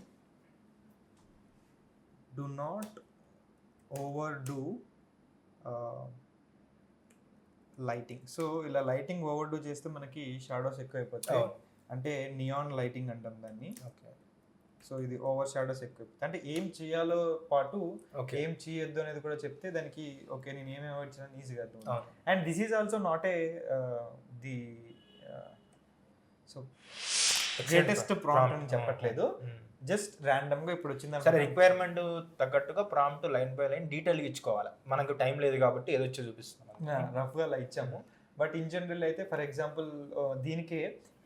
do not overdo lighting. So ఇలా lighting ఓవర్డూ చేస్తే మనకి shadows ఎక్కువ అయిపోతాయి. అంటే neon lighting అంటాం దాన్ని. Okay. So ఇది over shadows ఎక్కువ అంటే ఏం చేయాలో పాటు ఏం చేయొద్దు అనేది కూడా చెప్తే దానికి ఓకే నేను ఏమి అవాయిడ్ చేయాలని ఈజీగా అర్థం. And this is also not a the so greatest prompt అని చెప్పట్లేదు, జస్ట్ ర్యాండమ్ గా ఇప్పుడు వచ్చింది సరే రిక్వైర్మెంట్ తగ్గట్టుగా prompt line by line detail ఇచ్చుకోవాలి. మనకు టైం లేదు కాబట్టి ఏదో వచ్చి చూపిస్తున్నాం, రఫ్ గా అలా ఇచ్చాము. బట్ ఇన్ జనరల్ అయితే ఫర్ ఎగ్జాంపుల్ దీనికే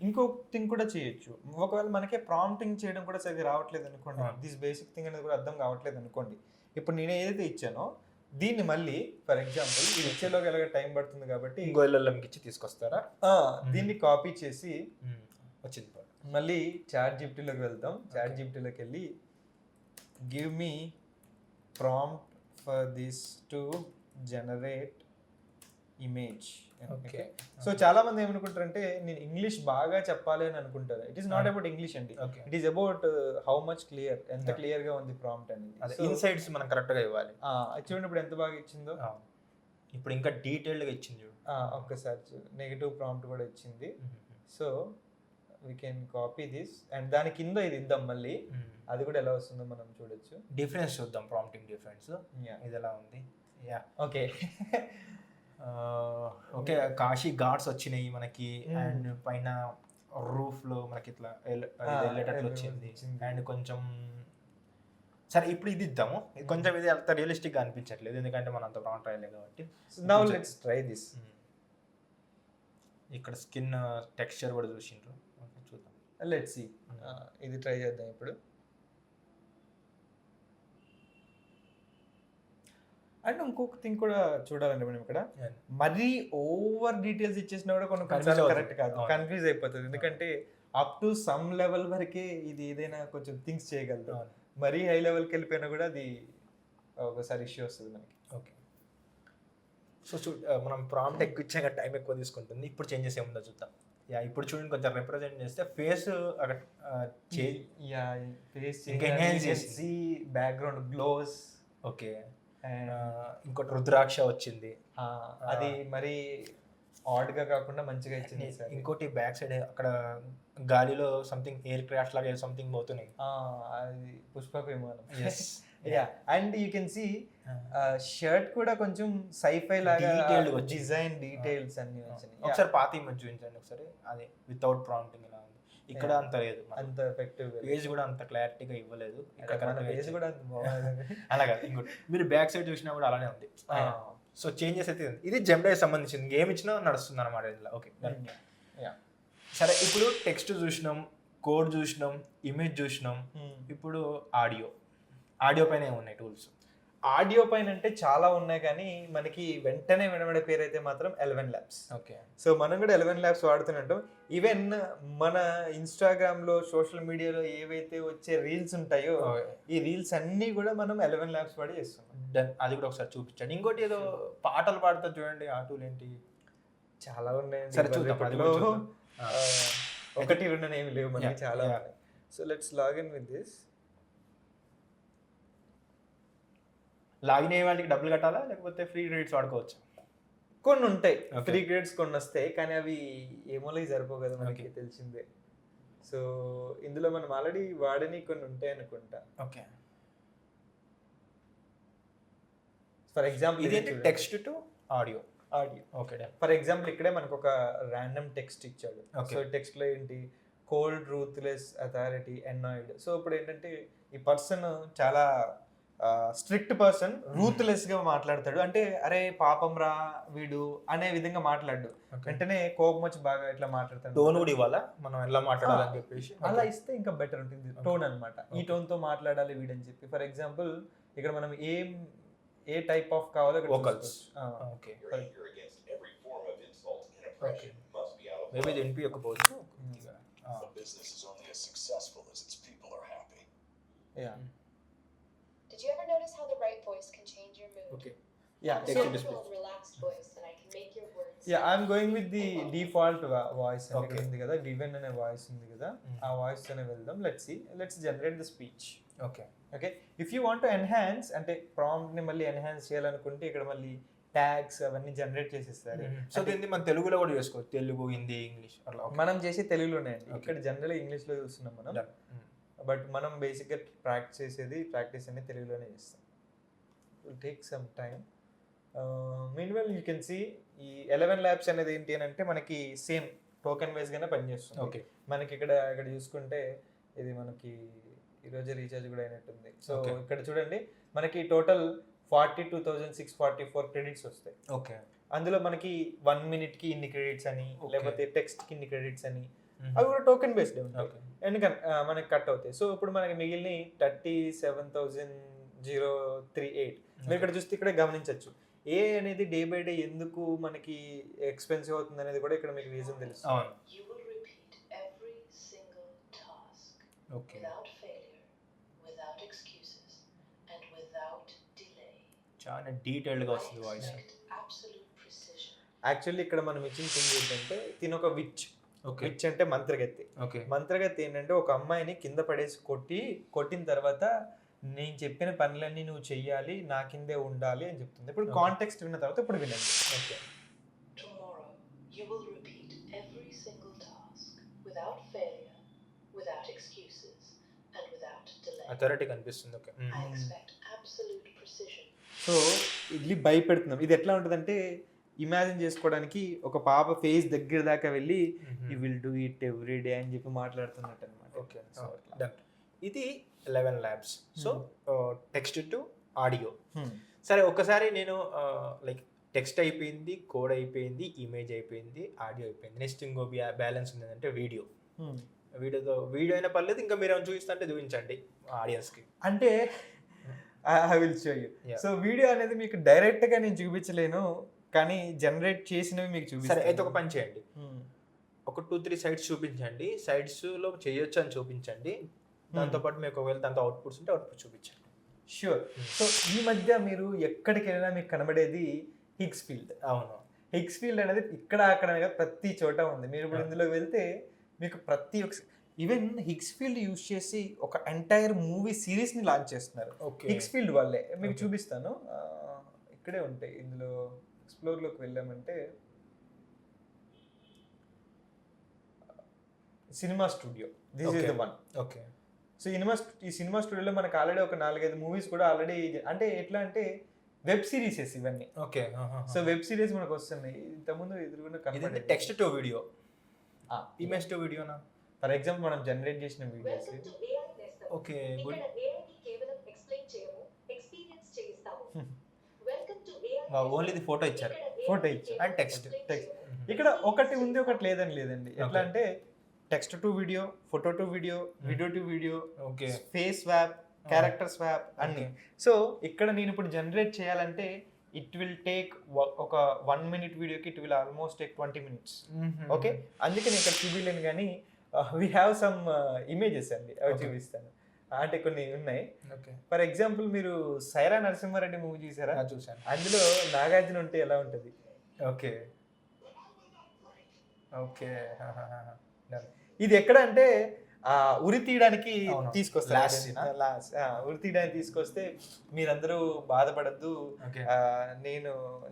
ఇంకో థింగ్ కూడా చేయొచ్చు. ఒకవేళ మనకే ప్రాంప్టింగ్ చేయడం కూడా సరిగ్గా రావట్లేదు అనుకోండి, దిస్ బేసిక్ థింగ్ అనేది కూడా అర్థం కావట్లేదు అనుకోండి, ఇప్పుడు నేను ఏదైతే ఇచ్చానో దీన్ని మళ్ళీ ఫర్ ఎగ్జాంపుల్ ఇది ఇచ్చేలోకి ఎలాగ టైం పడుతుంది కాబట్టి ఇంకో ఎల్ఎల్ఎంకి ఇచ్చి తీసుకొస్తారా, దీన్ని కాపీ చేసి వచ్చింది మళ్ళీ చాట్ జీపీటీలోకి వెళ్తాం. చాట్ జీపీటీలోకి వెళ్ళి give me prompt for this to generate image. Okay. So చాలా మంది ఏమనుకుంటారంటే నేను ఇంగ్లీష్ బాగా చెప్పాలి అని అనుకుంటారు. It is not about English అండి, it is about how much clear, ఎంత క్లియర్ గా ఉంది ప్రాంప్ట్ అనేది. ఇన్సైట్స్ మనం కరెక్ట్ గా ఇవ్వాలి. చూడండి ఇప్పుడు ఎంత బాగా ఇచ్చిందో, ఇప్పుడు ఇంకా డీటెయిల్డ్ గా ఇచ్చింది చూడు. ఒక్కసారి నెగటివ్ ప్రాంప్ట్ కూడా ఇచ్చింది. So we can copy this and దాని కింద ఇది ఇద్దాం మళ్ళీ, అది కూడా ఎలా వస్తుందో మనం చూడొచ్చు. డిఫరెన్స్ చూద్దాం, ప్రాంప్టింగ్ డిఫరెన్స్ ఇది ఎలా ఉంది. Yeah okay. Okay, Kashi Ghats వచ్చినాయి మనకి, అండ్ పైన రూఫ్ లో మనకి ఇట్లా వెళ్ళేటట్లు వచ్చింది. అండ్ కొంచెం సరే ఇప్పుడు ఇది ఇద్దాము, కొంచెం ఇది అంత రియలిస్టిక్ గా అనిపించట్లేదు ఎందుకంటే మనం అంత ప్రాంప్ట్ రాయలేదు కాబట్టి. Now let's try this. ఇక్కడ స్కిన్ టెక్స్చర్ కూడా చూసిండ్రు, చూద్దాం. లెట్స్ సీ, ఇది ట్రై చేద్దాం ఇప్పుడు. అండ్ ఇంకొక థింగ్ కూడా చూడాలండి మనం ఇక్కడ, మరీ ఓవర్ డీటెయిల్స్ ఇచ్చేసినా కూడా కొన్ని కరెక్ట్ కాదు, కన్ఫ్యూజ్ అయిపోతుంది. ఎందుకంటే అప్ టు సమ్ లెవెల్ వరకే ఇది ఏదైనా కొంచెం థింగ్స్ చేయగలదు, మరీ హై లెవెల్కి వెళ్ళిపోయినా కూడా అది ఒకసారి ఇష్యూ వస్తుంది మనకి. ఓకే. సో మనం ప్రాంప్ట్ ఎక్కువ ఇచ్చాక టైం ఎక్కువ తీసుకుంటుంది. ఇప్పుడు చేంజెస్ ఏముందో చూద్దాం. యా ఇప్పుడు చూడండి, కొంచెం రిప్రజెంట్ చేస్తే ఫేస్ అక్కడ ఫేస్ బ్యాక్గ్రౌండ్ గ్లోస్. ఓకే. ఇంకోటి రుద్రాక్ష వచ్చింది, అది మరి ఆడ్ గా కాకుండా మంచిగా ఇచ్చింది. ఇంకోటి బ్యాక్ సైడ్ అక్కడ గాలిలో సంథింగ్ ఎయిర్ క్రాఫ్ట్ లాగా సంథింగ్ పోతున్నాయి, అది Pushpaka Vimanam. And you can see shirt కూడా కొంచెం సైఫై లాగా డిజైన్ డీటెయిల్స్ అన్ని వచ్చినాయి. ఒకసారి పాత ఇమేజ్ చూపించండి ఒకసారి, అది వితౌట్ ప్రాంప్టింగ్ ఇలా ఉంది. ఇక్కడ అంత లేదు, అంత ఎఫెక్టివ్ పేజ్ కూడా అంత క్లారిటీగా ఇవ్వలేదు. పేజ్ కూడా అలాగా ఇంకోటి మీరు బ్యాక్ సైడ్ చూసినా కూడా అలానే ఉంది. సో చేంజెస్ అయితే ఇది జెమ్డై సంబంధించింది, గేమ్ ఇచ్చినా నడుస్తుంది అనమాట ఇందులో. ఓకే సరే, ఇప్పుడు టెక్స్ట్ చూసినాం, కోడ్ చూసినాం, ఇమేజ్ చూసినాం, ఇప్పుడు ఆడియో పైన ఏమున్నాయి టూల్స్? ఆడియో పైన అంటే చాలా ఉన్నాయి, కానీ మనకి వెంటనే వినబడే పేరు అయితే మాత్రం 11 Labs. ఓకే. సో మనం కూడా 11 Labs వాడుతున్నట్టు, ఈవెన్ మన ఇన్స్టాగ్రామ్ లో సోషల్ మీడియాలో ఏవైతే వచ్చే రీల్స్ ఉంటాయో ఈ రీల్స్ అన్ని కూడా మనం 11 Labs వాడి చేస్తున్నాం. అది కూడా ఒకసారి చూపించండి. ఇంకోటి ఏదో పాటలు పాడుతా చూడండి, ఆ టూల్ ఏంటి? చాలా ఉన్నాయండి. సరే చూద్దాం. ఒకటి రెండు ఏమి లేవు మనకి, చాలా ఉన్నాయి. So let's login with this. Login అయ్యే వాళ్ళకి డబ్బులు కట్టాలా లేకపోతే ఫ్రీ క్రెడిట్స్ వాడుకోవచ్చు? కొన్ని ఉంటాయి ఫ్రీ క్రెడిట్స్, కొన్ని వస్తాయి, కానీ అవి ఏమోలకి సరిపోవు కదా మనకి, తెలిసిందే. సో ఇందులో మనం ఆల్రెడీ వాడని కొన్ని ఉంటాయి అనుకుంటా. ఓకే. ఫర్ ఎగ్జాంపుల్ ఇది text to audio. Okay. For example ఇక్కడే మనకు ఒక ర్యాండమ్ టెక్స్ట్ ఇచ్చాడు. సో టెక్స్ట్ లో ఏంటి, cold, ruthless, authority, annoyed. So ఇప్పుడు ఏంటంటే ఈ పర్సన్ చాలా స్ట్రిక్ట్ పర్సన్, రూత్లెస్ గా మాట్లాడతాడు, అంటే అరే పాపం రా వీడు అనే విధంగా మాట్లాడు, వెంటనే కోపం వచ్చి బాగా ఇట్లా మాట్లాడతాడు. టోన్ కూడా ఇవ్వాలా మనం ఎలా మాట్లాడాలని చెప్పేసి, అలా ఇస్తే ఇంకా బెటర్ ఉంటుంది టోన్ అన్నమాట. ఈ టోన్ తో మాట్లాడాలి వీడని చెప్పి. ఫర్ ఎగ్జాంపుల్ ఇక్కడ మనం ఏ టైప్ ఆఫ్ కావాలో వోకల్స్. ఓకే. మేబీ ఇది ఎన్పి యొక్క post. Did you ever notice how the right voice can change your mood? Okay. Yeah. So relaxed voice, and I can make your words. Yeah, I'm going with the default voice. Okay. ఉంది కదా, given అనే voice ఉంది కదా, ఆ voice తోనే వెళ్దాం. Let's generate the speech. Okay. If you want to enhance, అంటే prompt ని మళ్ళీ ఎన్హాన్స్ చేయాలనుకుంటే ఇక్కడ మళ్ళీ ట్యాగ్స్ అవన్నీ జనరేట్ చేసేస్తారు. సో దీన్ని మన తెలుగులో కూడా చేసుకోవచ్చు, తెలుగు, హిందీ, ఇంగ్లీష్ అట్లా. మనం చేసే తెలుగులోనే అండి, ఇక్కడ జనరల్ ఇంగ్లీష్లో చూస్తున్నాం మనం, బట్ మనం బేసిక్గా ప్రాక్టీస్ అనేది తెలుగులోనే చేస్తాం. Will take some time. Meanwhile you can see ఈ 11 ల్యాబ్స్ అనేది ఏంటి అని అంటే మనకి సేమ్ టోకెన్ వైజ్ గానే పనిచేస్తుంది. ఓకే, మనకి ఇక్కడ చూసుకుంటే ఇది మనకి ఈరోజు రీఛార్జ్ కూడా అయినట్టుంది. సో ఇక్కడ చూడండి మనకి టోటల్ 42,644 క్రెడిట్స్ వస్తాయి. ఓకే, అందులో మనకి 1 minute కి ఇన్ని క్రెడిట్స్ అని, లేకపోతే టెక్స్ట్ కి ఇన్ని క్రెడిట్స్ అని, అవి కూడా టోకెన్ బేస్డ్ ఉంటాయి. ఎందుకంటే మనకి కట్ అవుతాయి. సో ఇప్పుడు మనకి మిగిలిన 37,038 మీరు ఇక్కడ చూస్తే ఇక్కడ గమనించవచ్చు. ఏ అనేది డే బై డే ఎందుకు మనకి ఎక్స్పెన్సివ్ అవుతుంది అనేది కూడా ఇక్కడ మీకు రీజన్ తెలుస్తుంది. You will repeat every single task okay, without failure, without excuses, and without delay. చాలా డీటెయిల్డ్ గా వస్తుంది voice. Expect absolute precision. Actually ఇక్కడ మనం ఇచ్చిన థింగ్ ఏంటంటే తిన ఒక విచ్. ఓకే, విచ్ అంటే మంత్రగత్తి. ఓకే, మంత్రగత్తి ఏంటంటే ఒక అమ్మాయిని కింద పడేసి కొట్టిన తర్వాత నేను చెప్పిన పనులన్నీ నువ్వు చెయ్యాలి, నా కిందే ఉండాలి అని చెప్తుంది. ఇప్పుడు కాంటెక్స్ట్ విన్న తర్వాత ఇప్పుడు వినండి. Okay. Tomorrow, you will repeat every single task without failure, without excuses, and without delay. Authority కనిపిస్తుంది. Okay, I expect absolute precision. So ఇది భయపెడుతున్నాం. ఇది ఎట్లా ఉంటుందంటే ఇమాజిన్ చేసుకోవడానికి ఒక పాప ఫేస్ దగ్గర దాకా వెళ్ళి you will do it every day అని చెప్పి మాట్లాడుతున్నట్టు అనమాట. Okay, done. ఇది 11 labs. So text to audio. సరే, ఒకసారి నేను లైక్ టెక్స్ట్ అయిపోయింది, కోడ్ అయిపోయింది, ఇమేజ్ అయిపోయింది, ఆడియో అయిపోయింది, నెక్స్ట్ ఇంకో బ్యాలెన్స్ ఉంది అంటే వీడియో. వీడియో అయినా పర్లేదు, ఇంకా మీరు ఏమైనా చూపిస్తా అంటే చూపించండి ఆడియన్స్కి. అంటే I will show you. So video అనేది మీకు డైరెక్ట్గా నేను చూపించలేను, కానీ జనరేట్ చేసినవి మీకు చూపిస్తాను. సరే, అయితే ఒక పని చేయండి, ఒక 2-3 సైడ్స్ చూపించండి, సైడ్స్లో చేయొచ్చు అని చూపించండి. దాంతోపాటు మీకు ఒకవేళ దాంతో అవుట్పుట్స్ ఉంటే అవుట్పుట్ చూపించండి. షూర్. సో ఈ మధ్య మీరు ఎక్కడికి వెళ్ళినా మీకు కనబడేది హిగ్స్ ఫీల్డ్. అవును, హిగ్స్ ఫీల్డ్ అనేది ఇక్కడ అక్కడ ప్రతి చోట ఉంది. మీరు ఇప్పుడు ఇందులో వెళ్తే మీకు ప్రతి ఒక్క ఈవెన్ హిగ్స్ ఫీల్డ్ యూజ్ చేసి ఒక ఎంటైర్ మూవీ సిరీస్ని లాంచ్ చేస్తున్నారు. హిగ్స్ ఫీల్డ్ వాళ్ళే. మీకు చూపిస్తాను, ఇక్కడే ఉంటాయి. ఇందులో ఎక్స్ప్లోర్లోకి వెళ్ళామంటే cinema studio, this is the one. Okay. So ఈ సినిమా స్టూడియోలో మనకు ఆల్రెడీ ఒక 4-5 మూవీస్ కూడా ఆల్రెడీ, అంటే ఎట్లా అంటే వెబ్ సిరీసెస్ ఇవన్నీ. ఓకే, సో వెబ్ సిరీస్ మనకు వస్తున్నాయి. ఇంతకుముందు ఎదురుగా text to video, image to వీడియోనా? ఫర్ ఎగ్జాంపుల్ మనం జనరేట్ చేసిన videos. Welcome to AI Nestor. Okay, ఇక్కడ గుడ్. AI ని కేవలం ఎక్స్ప్లెయిన్ చేయము, ఎక్స్పీరియన్స్ చేయిస్తాము. Welcome to AI only the photo ఇచ్చారు, ఫోటో ఇచ్చారు అండ్ టెక్స్ట్. ఇక్కడ ఒకటి ఉంది ఒకటి లేదని లేదండి. ఎట్లా అంటే text to video, photo to video, video to video, okay, face swap, character swap అన్ని. సో ఇక్కడ నేను ఇప్పుడు జనరేట్ చేయాలంటే ఇట్ విల్ టేక్ ఒక 1 minute వీడియోకి it will almost take 20 minutes. Okay, అందుకే నేను ఇక్కడ చూపించలేను, కానీ వీ హ్యావ్ సమ్ ఇమేజెస్ అండి, అవి చూపిస్తాను. అంటే కొన్ని ఉన్నాయి. ఫర్ ఎగ్జాంపుల్ మీరు సైరా నరసింహారెడ్డి మూవీ చూసారా? చూసాను. అందులో నాగార్జున ఉంటే ఎలా ఉంటుంది? Okay, okay. ఇది ఎక్కడ అంటే ఉరి తీయడానికి తీసుకొస్తారు. ఉరి తీయడానికి తీసుకొస్తే మీరందరూ బాధపడద్దు,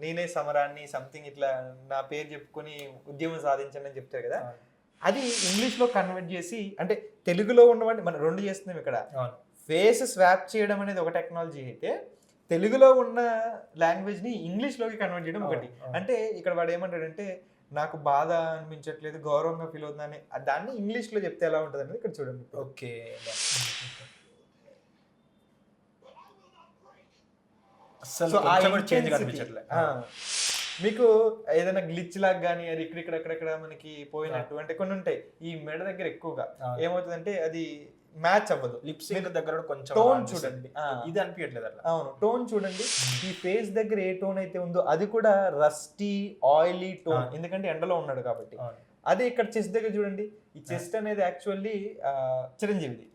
నేనే సమరాన్ని సంథింగ్ ఇట్లా నా పేరు చెప్పుకొని ఉద్యమం సాధించండి అని చెప్తారు కదా. అది ఇంగ్లీష్ లో కన్వర్ట్ చేసి, అంటే తెలుగులో ఉన్నవాడిని మనం 2 చేస్తున్నాం ఇక్కడ. ఫేస్ స్వాప్ చేయడం అనేది ఒక టెక్నాలజీ అయితే, తెలుగులో ఉన్న లాంగ్వేజ్ ని ఇంగ్లీష్ లోకి కన్వర్ట్ చేయడం ఒకటి. అంటే ఇక్కడ వాడు ఏమంటాడంటే నాకు బాధ అనిపించట్లేదు, గౌరవంగా ఫీల్ అవుతుందని, దాన్ని ఇంగ్లీష్ లో చెప్తే ఎలా ఉంటుంది అనేది ఇక్కడ చూడండి. ఓకే, మీకు ఏదైనా గ్లిచ్ లాగా కానీ అది ఇక్కడెక్కడ మనకి పోయినట్టు అంటే కొన్ని ఉంటాయి. ఈ మెడ దగ్గర ఎక్కువగా ఏమవుతుందంటే అది మ్యాచ్ అవ్వదు. లిప్స్ దగ్గర కొంచెం టోన్ చూడండి, ఇది అనిపించట్లేదు అట్లా. అవును, టోన్ చూడండి. ఈ ఫేస్ దగ్గర ఏ టోన్ అయితే ఉందో అది కూడా రస్టీ ఆయిలీ టోన్, ఎందుకంటే ఎండలో ఉన్నాడు కాబట్టి. అదే ఇక్కడ చెస్ట్ దగ్గర చూడండి, ఈ చెస్ట్ అనేది యాక్చువల్లీ చిరంజీవిది.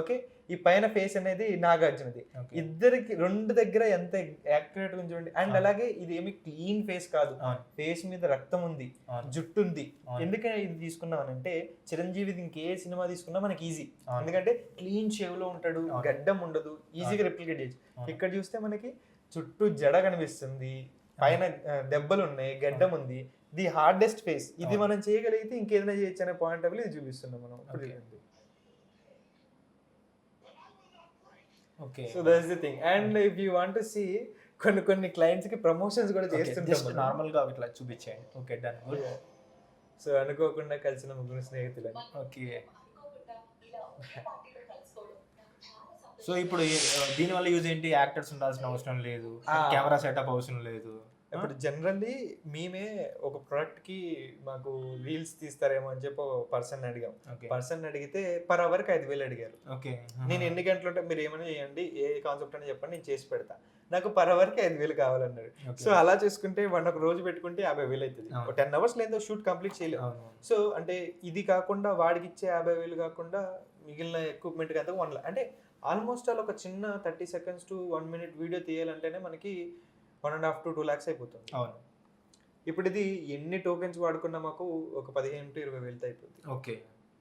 ఓకే, ఈ పైన ఫేస్ అనేది నాగార్జునది. ఇద్దరికి 2 దగ్గర ఎంత యాక్యురేట్ గా చూడండి. అండ్ అలాగే ఇది ఏమి క్లీన్ ఫేస్ కాదు, ఫేస్ మీద రక్తం ఉంది, జుట్టు ఉంది. ఎందుకని ఇది తీసుకున్నాం అంటే చిరంజీవిది ఇంకే సినిమా తీసుకున్నా మనకి ఈజీ, ఎందుకంటే క్లీన్ షేవ్ లో ఉంటాడు, గడ్డం ఉండదు, ఈజీగా రిప్లికేట్ చేయొచ్చు. ఇక్కడ చూస్తే మనకి చుట్టూ జడ కనిపిస్తుంది, పైన దెబ్బలు ఉన్నాయి, గడ్డం ఉంది, ది హార్డెస్ట్ ఫేస్. ఇది మనం చేయగలిగితే ఇంకేదైనా చేయొచ్చు అనే పాయింట్ ఆఫ్ వ్యూ ఇది చూపిస్తున్నాం మనం. Okay, so that's the thing. And if you want to see కొన్ని క్లయింట్స్ కి ప్రమోషన్స్ కూడా చేస్తుంటాం నార్మల్ గా ఇట్లా చూపించేయండి. Okay, done. సో అనుకోకుండా కలిసిన ముగ్గురు స్నేహితులు. ఓకే, సో ఇప్పుడు దీనివల్ల యూజ్ ఏంటి? యాక్టర్స్ ఉండాల్సిన అవసరం లేదు, కెమెరా సెటప్ అవసరం లేదు. ఇప్పుడు జనరల్లీ మేమే ఒక ప్రోడక్ట్ కి మాకు రీల్స్ తీస్తారేమో అని చెప్పి పర్సన్ అడిగాం. పర్సన్ అడిగితే పర్ అవర్ కి 5,000 అడిగారు. ఓకే, నేను ఎన్ని గంటలు ఉంటే మీరు ఏమైనా చేయండి, ఏ కాన్సెప్ట్ అని చెప్పండి, నేను చేసి పెడతా, నాకు పర్ అవర్ కి 5,000 కావాలన్నారు. సో అలా చూసుకుంటే ఒక రోజు పెట్టుకుంటే 50,000 అవుతుంది. 10 hours లేదా షూట్ కంప్లీట్ చేయలేదు. సో అంటే ఇది కాకుండా వాడికి ఇచ్చే 50,000 కాకుండా మిగిలిన ఎక్విప్మెంట్ అంతా 1 lakh, అంటే ఆల్మోస్ట్ ఆల్ ఒక చిన్న 30 seconds to 1 minute వీడియో తీయాలంటేనే మనకి 1.5 to 2 lakhs అయిపోతుంది. అవును. ఇప్పుడు ఇది ఎన్ని టోకెన్స్ వాడుకున్నా మాకు ఒక 15,000 to 20,000 అయిపోతుంది. ఓకే,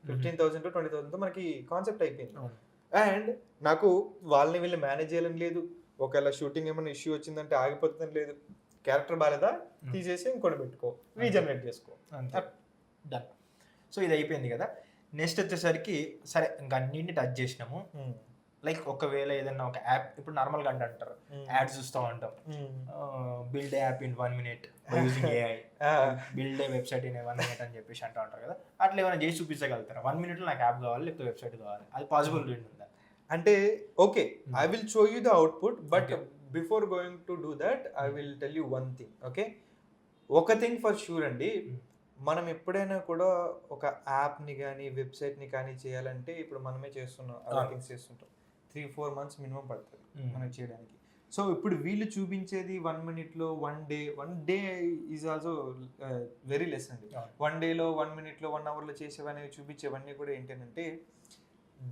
15,000 to 20,000 తో మనకి కాన్సెప్ట్ అయిపోయింది. అండ్ నాకు వాళ్ళని వీళ్ళు మేనేజ్ చేయాలని లేదు, ఒకవేళ షూటింగ్ ఏమైనా ఇష్యూ వచ్చిందంటే ఆగిపోతుందని లేదు, క్యారెక్టర్ బాగాలేదా తీసేసి ఇంకోటి పెట్టుకో, రీజనరేట్ చేసుకో, డన్. సో ఇది అయిపోయింది కదా. నెక్స్ట్ వచ్చేసరికి సరే ఇంకా అన్నింటిని టచ్ చేసినాము. లైక్ ఒకవేళ ఏదైనా ఒక యాప్, ఇప్పుడు నార్మల్గా అంటారు యాడ్స్ చూస్తూ ఉంటాం, build app in 1 minute using AI, build website in 1 minute అని చెప్పేసి అంటూ ఉంటారు కదా. అట్లా ఏమైనా చేసి చూపించగలుగుతారా? 1 minute లో నాకు యాప్ కావాలి లేకపోతే వెబ్సైట్ కావాలి, అది పాసిబుల్ ఉందా? అంటే okay, I will show you the output, but before going to do that I will tell you one thing. Okay, ఒక థింగ్ ఫర్ షూర్ అండి, మనం ఎప్పుడైనా కూడా ఒక యాప్ని కానీ వెబ్సైట్ని కానీ చేయాలంటే ఇప్పుడు మనమే చేస్తున్నాం, థింగ్స్ చేస్తుంటాం, 3-4 months మినిమం పడుతుంది మనం చేయడానికి. సో ఇప్పుడు వీళ్ళు చూపించేది 1 minute లో 1 day is also very less అండి. 1 day లో 1 minute లో 1 hour లో చేసేవన్నీ చూపించేవన్నీ కూడా ఏంటంటే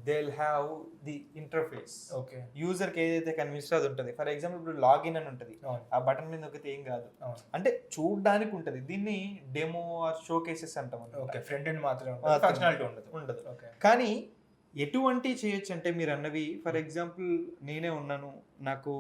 they will have the interface. Okay, యూజర్కి ఏదైతే కనిపిస్తుందో అది ఉంటుంది. ఫర్ ఎగ్జాంపుల్ ఇప్పుడు లాగిన్ అని ఉంటుంది, ఆ బటన్ మీద నొక్కితే ఏం కాదు, అంటే చూడడానికి ఉంటుంది. దీన్ని డెమో ఆర్ షో కేసెస్ అంటాం. ఓకే, ఫ్రంట్ ఎండ్ మాత్రమే ఫంక్షనాలిటీ ఉండదు. కానీ ఎటువంటి చేయొచ్చు అంటే మీరు అన్నవి, ఫర్ ఎగ్జాంపుల్ నేనే ఉన్నాను, నాకు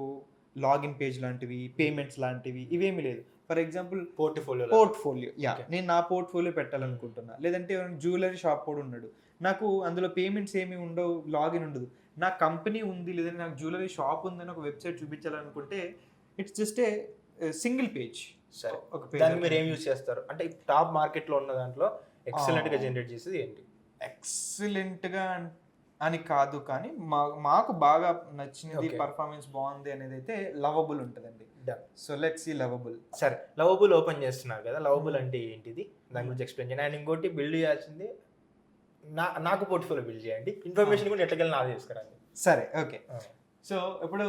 లాగిన్ పేజ్ లాంటివి, పేమెంట్స్ లాంటివి ఇవేమి లేదు. ఫర్ ఎగ్జాంపుల్ పోర్ట్ఫోలియో, నేను నా పోర్ట్ఫోలియో పెట్టాలనుకుంటున్నా, లేదంటే జ్యువెలరీ షాప్ కూడా ఉన్నాడు, నాకు అందులో పేమెంట్స్ ఏమి ఉండవు, లాగిన్ ఉండదు, నా కంపెనీ ఉంది లేదంటే నాకు జ్యువెలరీ షాప్ ఉందని ఒక వెబ్సైట్ చూపించాలనుకుంటే it's just a single page. సరే, దాన్ని మీరు ఏం యూజ్ చేస్తారు? అంటే టాప్ మార్కెట్లో ఉన్న దాంట్లో ఎక్సలెంట్గా జనరేట్ చేసేది ఏంటి? ఎక్సలెంట్గా అని కాదు, కానీ మాకు బాగా నచ్చినది, పర్ఫార్మెన్స్ బాగుంది అనేది అయితే లవబుల్ ఉంటుందండి. So let's see Lovable. సరే, లవబుల్ ఓపెన్ చేస్తున్నారు కదా, లవబుల్ అంటే ఏంటిది దాని గురించి ఎక్స్ప్లెయిన్ చేయండి. అండ్ ఇంకోటి బిల్డ్ చేయాల్సింది నాకు పోర్ట్ఫోలియో బిల్డ్ చేయండి, ఇన్ఫర్మేషన్ కూడా ఎట్లకెళ్ళి నాకు తీసుకురండి. సరే, ఓకే. సో ఇప్పుడు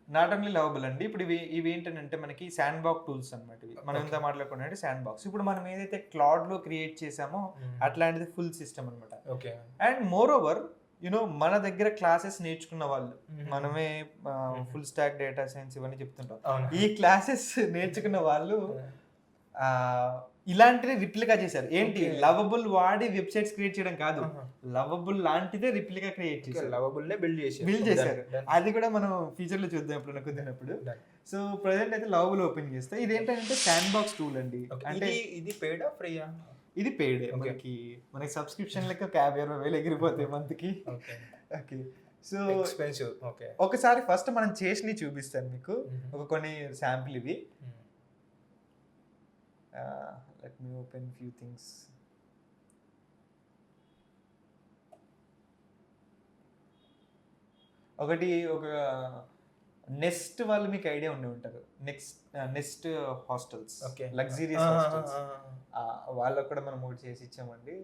నాట్ ఓన్లీ లవబుల్ అండి, ఇప్పుడు ఇవి ఏంటంటే మనకి శాండ్ బాక్స్ టూల్స్ అనమాట. మనం ఎంత మాట్లాడుకున్నట్టు శాండ్ బాక్స్, ఇప్పుడు మనం ఏదైతే క్లౌడ్ లో క్రియేట్ చేసామో అట్లాంటిది ఫుల్ సిస్టమ్ అనమాట. ఓకే, అండ్ మోర్ ఓవర్ మన దగ్గర క్లాసెస్ నేర్చుకున్న వాళ్ళు, మనమే ఫుల్ స్టాక్ డేటా సైన్స్ ఇవన్నీ చెప్తుంటాం, ఈ క్లాసెస్ నేర్చుకున్న వాళ్ళు ఇలాంటిదే రిప్లికా చేశారు. ఏంటి, లవబుల్ వాడి వెబ్సైట్స్ క్రియేట్ చేయడం కాదు, లవబుల్ లాంటిదే రిప్లికా క్రియేట్ చేశారు, లవబుల్ నే బిల్డ్ చేశారు. అది కూడా మనం ఫ్యూచర్ లో చూద్దాం ఎప్పుడైనా కుదిరినప్పుడు. సో ప్రెసెంట్ అయితే లవబుల్ ఓపెన్ చేస్తా. ఇది ఏంటంటే శాండ్ బాక్స్ టూల్ అండి. అంటే ఇది పెయిడా ఫ్రీయా? ఇది పెయిడ్. మనకి సబ్స్క్రిప్షన్ లెక్క 50,000 ఎగిరిపోతాయి మంత్ కి. Okay, so expensive. ఓకే, ఒకసారి ఫస్ట్ మనం చేసి చూపిస్తాను మీకు ఒక కొన్ని శాంపుల్ ఇవి. Let me open few things. ఒకటి ఒక నెస్ట్ వాళ్ళు మీకు ఐడియా ఉండి ఉంటారు, నెస్ట్ హాస్టల్స్, లగ్జరీస్ హాస్టల్స్, వాళ్ళకు కూడా మనం ఒకటి చేసి ఇచ్చామండి.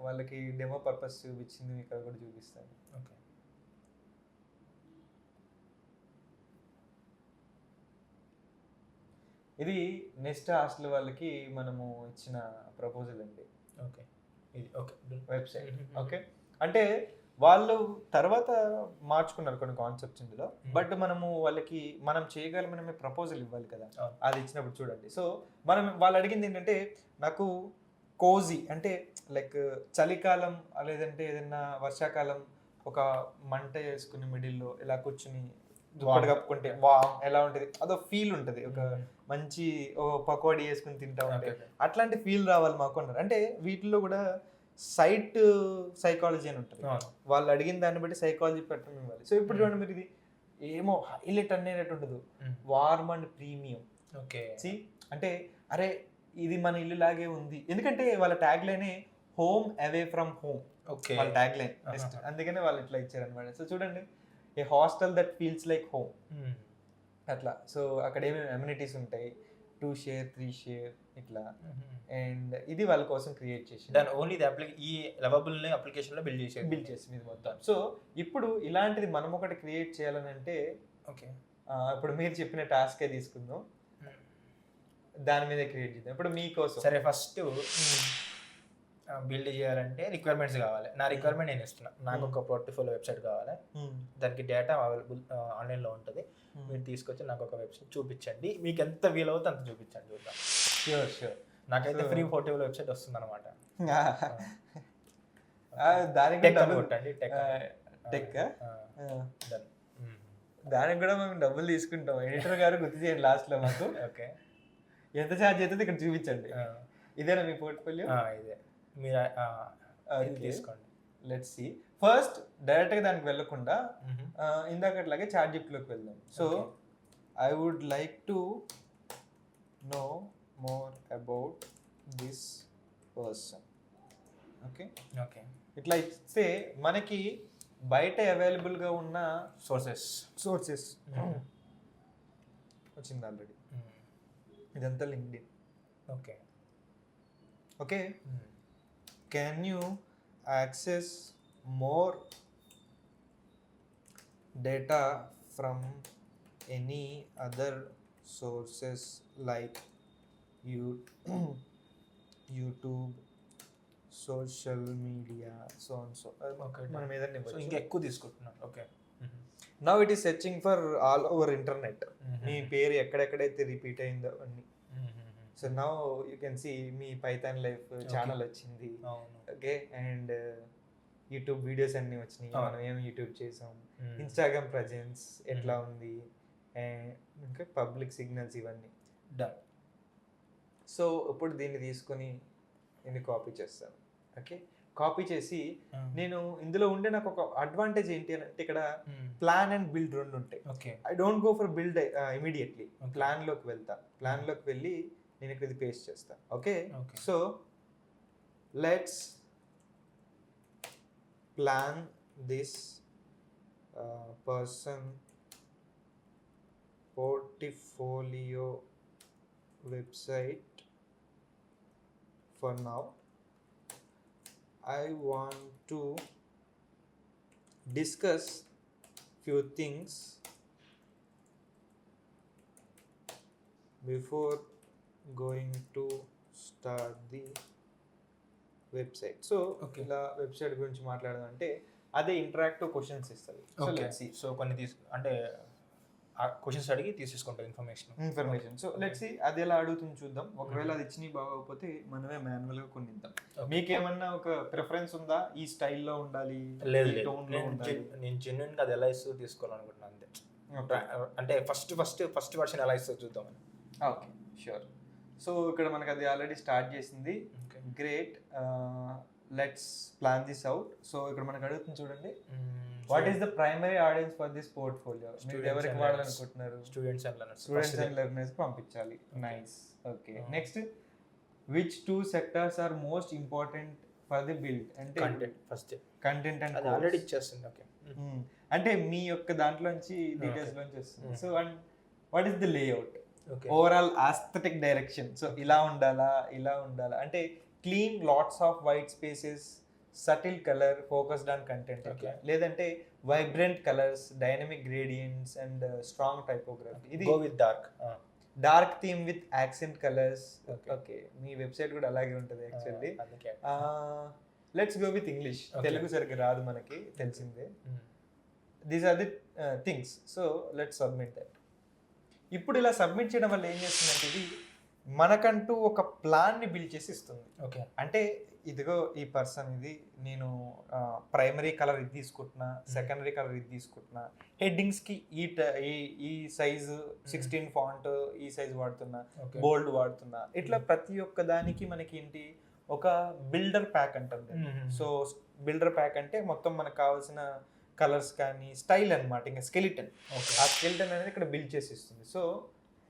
వాళ్ళకి డెమో పర్పస్ చూపించింది మీకు అది కూడా చూపిస్తాను. ఓకే, ఇది నెస్ట్ హాస్టల్ వాళ్ళకి మనము ఇచ్చిన ప్రపోజల్ అండి. ఓకే, ఇది ఓకే వెబ్సైట్. ఓకే, అంటే వాళ్ళు తర్వాత మార్చుకున్నారు కొన్ని కాన్సెప్ట్స్ ఇందులో, బట్ మనము వాళ్ళకి మనం చేయగలమనే ప్రపోజల్ ఇవ్వాలి కదా, అది ఇచ్చినప్పుడు చూడండి. సో వాళ్ళు అడిగింది ఏంటంటే, నాకు కోజీ అంటే లైక్ చలికాలం లేదంటే ఏదైనా వర్షాకాలం ఒక మంట వేసుకుని మిడిల్లో ఇలా కూర్చుని దుప్పటి కప్పుకుంటే వామ్ ఎలా ఉంటుంది, అదో ఫీల్ ఉంటుంది, ఒక మంచి పకోడీ వేసుకుని తింటా ఉంటే అట్లాంటి ఫీల్ రావాలి మాకు అన్నారు. అంటే వీటిలో కూడా సైట్ సైకాలజీ అని ఉంటుంది, వాళ్ళు అడిగిన దాన్ని బట్టి సైకాలజీ పెట్టడం ఇవ్వాలి. సో ఇప్పుడు చూడండి మీరు, ఇది ఏమో హైలైట్ అనేటట్టు ఉండదు, వార్మ్ అండ్ ప్రీమియం. ఓకే, అంటే అరే ఇది మన ఇల్లు లాగే ఉంది, ఎందుకంటే వాళ్ళ ట్యాగ్ లైనే హోమ్ అవే ఫ్రమ్ హోమ్, వాళ్ళ ట్యాగ్ లైన్. అందుకనే వాళ్ళు ఇట్లా ఇచ్చారు అనమాట. సో చూడండి, a hostel that feels like home అట్లా. సో అక్కడ ఏమేమి అమ్యూనిటీస్ ఉంటాయి, 2 షేర్ 3 షేర్ ఇట్లా. అండ్ ఇది వాళ్ళ కోసం క్రియేట్ చేసి దాని ఓన్లీ ఈ లవబుల్ అప్లికేషన్లో బిల్డ్ చేసి ఇది మొత్తం. సో ఇప్పుడు ఇలాంటిది మనం ఒకటి క్రియేట్ చేయాలని అంటే, ఓకే ఇప్పుడు మీరు చెప్పిన టాస్కే తీసుకుందాం, దాని మీద క్రియేట్ చేద్దాం. ఇప్పుడు మీకోసం సరే, ఫస్ట్ బిల్డ్ చేయాలంటే రిక్వైర్మెంట్స్ కావాలి. నా రిక్వైర్మెంట్ నేను ఇస్తున్నా, నాకు ఒక పోర్ట్ఫోలియో వెబ్సైట్ కావాలి, దానికి డేటా అవైలబుల్ ఆన్లైన్లో ఉంటుంది. మీరు తీసుకొచ్చి నాకు ఒక వెబ్సైట్ చూపించండి, మీకు ఎంత వీలవుతుందో అంత చూపించండి, చూద్దాం. షూర్ నాకైతే ఫ్రీ పోర్ట్ఫోలియో వెబ్సైట్ వస్తుంది అనమాట. దానికి కొట్టండి, టెక్ దానికి కూడా మేము డబ్బులు తీసుకుంటాం. ఎడిటర్ గారు గుర్తు చేయండి లాస్ట్ లో మాకు. ఓకే, ఎంత ఛార్జ్ అవుతుంది ఇక్కడ చూపించండి. ఇదేనా మీ పోర్ట్ఫోలియో? ఇదే, మీరు తీసుకోండి. Let's see. ఫస్ట్ డైరెక్ట్ గా దానికి వెళ్ళకుండా ఇందాకట్లాగే చాట్ లోకి వెళ్దాం. So I would like to know more about this person. Okay okay, ఇట్లా ఇస్తే మనకి బయట అవైలబుల్ గా ఉన్న సోర్సెస్ వచ్చింది ఆల్రెడీ. ఇదంతా LinkedIn. Okay okay, can you access more data from any other sources like YouTube, social media, so and so. మనం ఏదైనా ఇంకా ఎక్కువ తీసుకుంటున్నాను. Okay, now it is searching for all over internet. మీ పేరు ఎక్కడెక్కడైతే రిపీట్ అయిందో అన్ని. So now you can see మీ పైథాన్ లైఫ్ ఛానల్ వచ్చింది. ఓకే, అండ్ యూట్యూబ్ వీడియోస్ అన్ని వచ్చినాయి, మనం ఏం యూట్యూబ్ చేసాం, ఇన్స్టాగ్రామ్ ప్రజెన్స్ ఎట్లా ఉంది, ఇంకా పబ్లిక్ సిగ్నల్స్ ఇవన్నీ డన్. సో ఇప్పుడు దీన్ని తీసుకొని నేను కాపీ చేస్తాను. ఓకే, కాపీ చేసి నేను ఇందులో ఉండే నాకు ఒక అడ్వాంటేజ్ ఏంటి అని అంటే, ఇక్కడ ప్లాన్ అండ్ బిల్డ్ రెండు ఉంటాయి. Okay, I don't go for build immediately, ప్లాన్లోకి వెళ్తా. ప్లాన్లోకి వెళ్ళి నేను ఇక్కడ ఇది పేస్ట్ చేస్తాను. Okay, so let's plan this person portfolio website. For now I want to discuss few things before going to start the website. So ఇలా website గురించి మాట్లాడదాం అంటే అదే ఇంటరాక్టివ్ క్వశ్చన్స్ ఇస్తుంది. So let's see. సో కొన్ని అంటే questions అడిగి తీసేసుకుంటారు ఇన్ఫర్మేషన్. సో లెట్స్ సీ అది ఎలా అడుగుతుంది చూద్దాం. ఒకవేళ అది ఇచ్చినవి బాగోకపోతే మనమే మాన్యువల్ గా కొన్ని ఇద్దాం. మీకేమన్నా ఒక ప్రిఫరెన్స్ ఉందా, ఈ స్టైల్లో ఉండాలి? లేదు, నేను జెన్యున్ గా అది ఎలా ఇస్తుందో తీసుకోవాలనుకుంటున్నాను అంతే. అంటే ఫస్ట్ వర్షన్ ఎలా ఇస్తుందో చూద్దామని. Okay, sure. సో ఇక్కడ మనకి అది ఆల్రెడీ స్టార్ట్ చేసింది. Great, let's plan this out. So ఇక్కడ మనకు అడుగుతుంది చూడండి, what is the primary audience for this portfolio? మీరు ఎవరికి వాడాలనుకుంటున్నారు? స్టూడెంట్స్ అండ్ లెర్నర్స్ పంపించాలి. Nice. Okay, next, which 2 sectors are most important for the build? అంటే కంటెంట్ అండ్ అది ఆల్రెడీ ఇచ్చేస్తుంది. ఓకే, అంటే మీ యొక్క దాంట్లోంచి డీటెయిల్స్ లోంచి వస్తుంది. So and what is the layout, overall aesthetic direction? So ఇలా ఉండాలా, అంటే clean, lots of white spaces, subtle colour, focused on content, లేదంటే vibrant colours, dynamic gradients and strong typography. ఇది go with dark theme with accent colours. Okay, మీ website కూడా అలాగే ఉంటుంది actually. Let's go with English. Telugu సరిగ్గా రాదు మనకి, తెలిసిందే. These are the things. So let's submit that. ఇప్పుడు ఇలా సబ్మిట్ చేయడం వల్ల ఏం చేస్తుందంటే, ఇది మనకంటూ ఒక ప్లాన్ని బిల్డ్ చేసి ఇస్తుంది. ఓకే, అంటే ఇదిగో ఈ పర్సన్ ఇది, నేను ప్రైమరీ కలర్ ఇది తీసుకుంటున్నా, సెకండరీ కలర్ ఇది తీసుకుంటున్నా, హెడ్డింగ్స్కి ఈ సైజు 16 ఫాంట్ ఈ సైజ్ వాడుతున్నా, బోల్డ్ వాడుతున్నా, ఇట్లా ప్రతి ఒక్క దానికి మనకి ఏంటి ఒక బిల్డర్ ప్యాక్ అంటుంది. సో బిల్డర్ ప్యాక్ అంటే మొత్తం మనకు కావాల్సిన కలర్స్ కానీ స్టైల్ అనమాట, ఇంకా స్కెలిటన్. ఆ స్కెలిటన్ అనేది ఇక్కడ బిల్డ్ చేసి ఇస్తుంది. So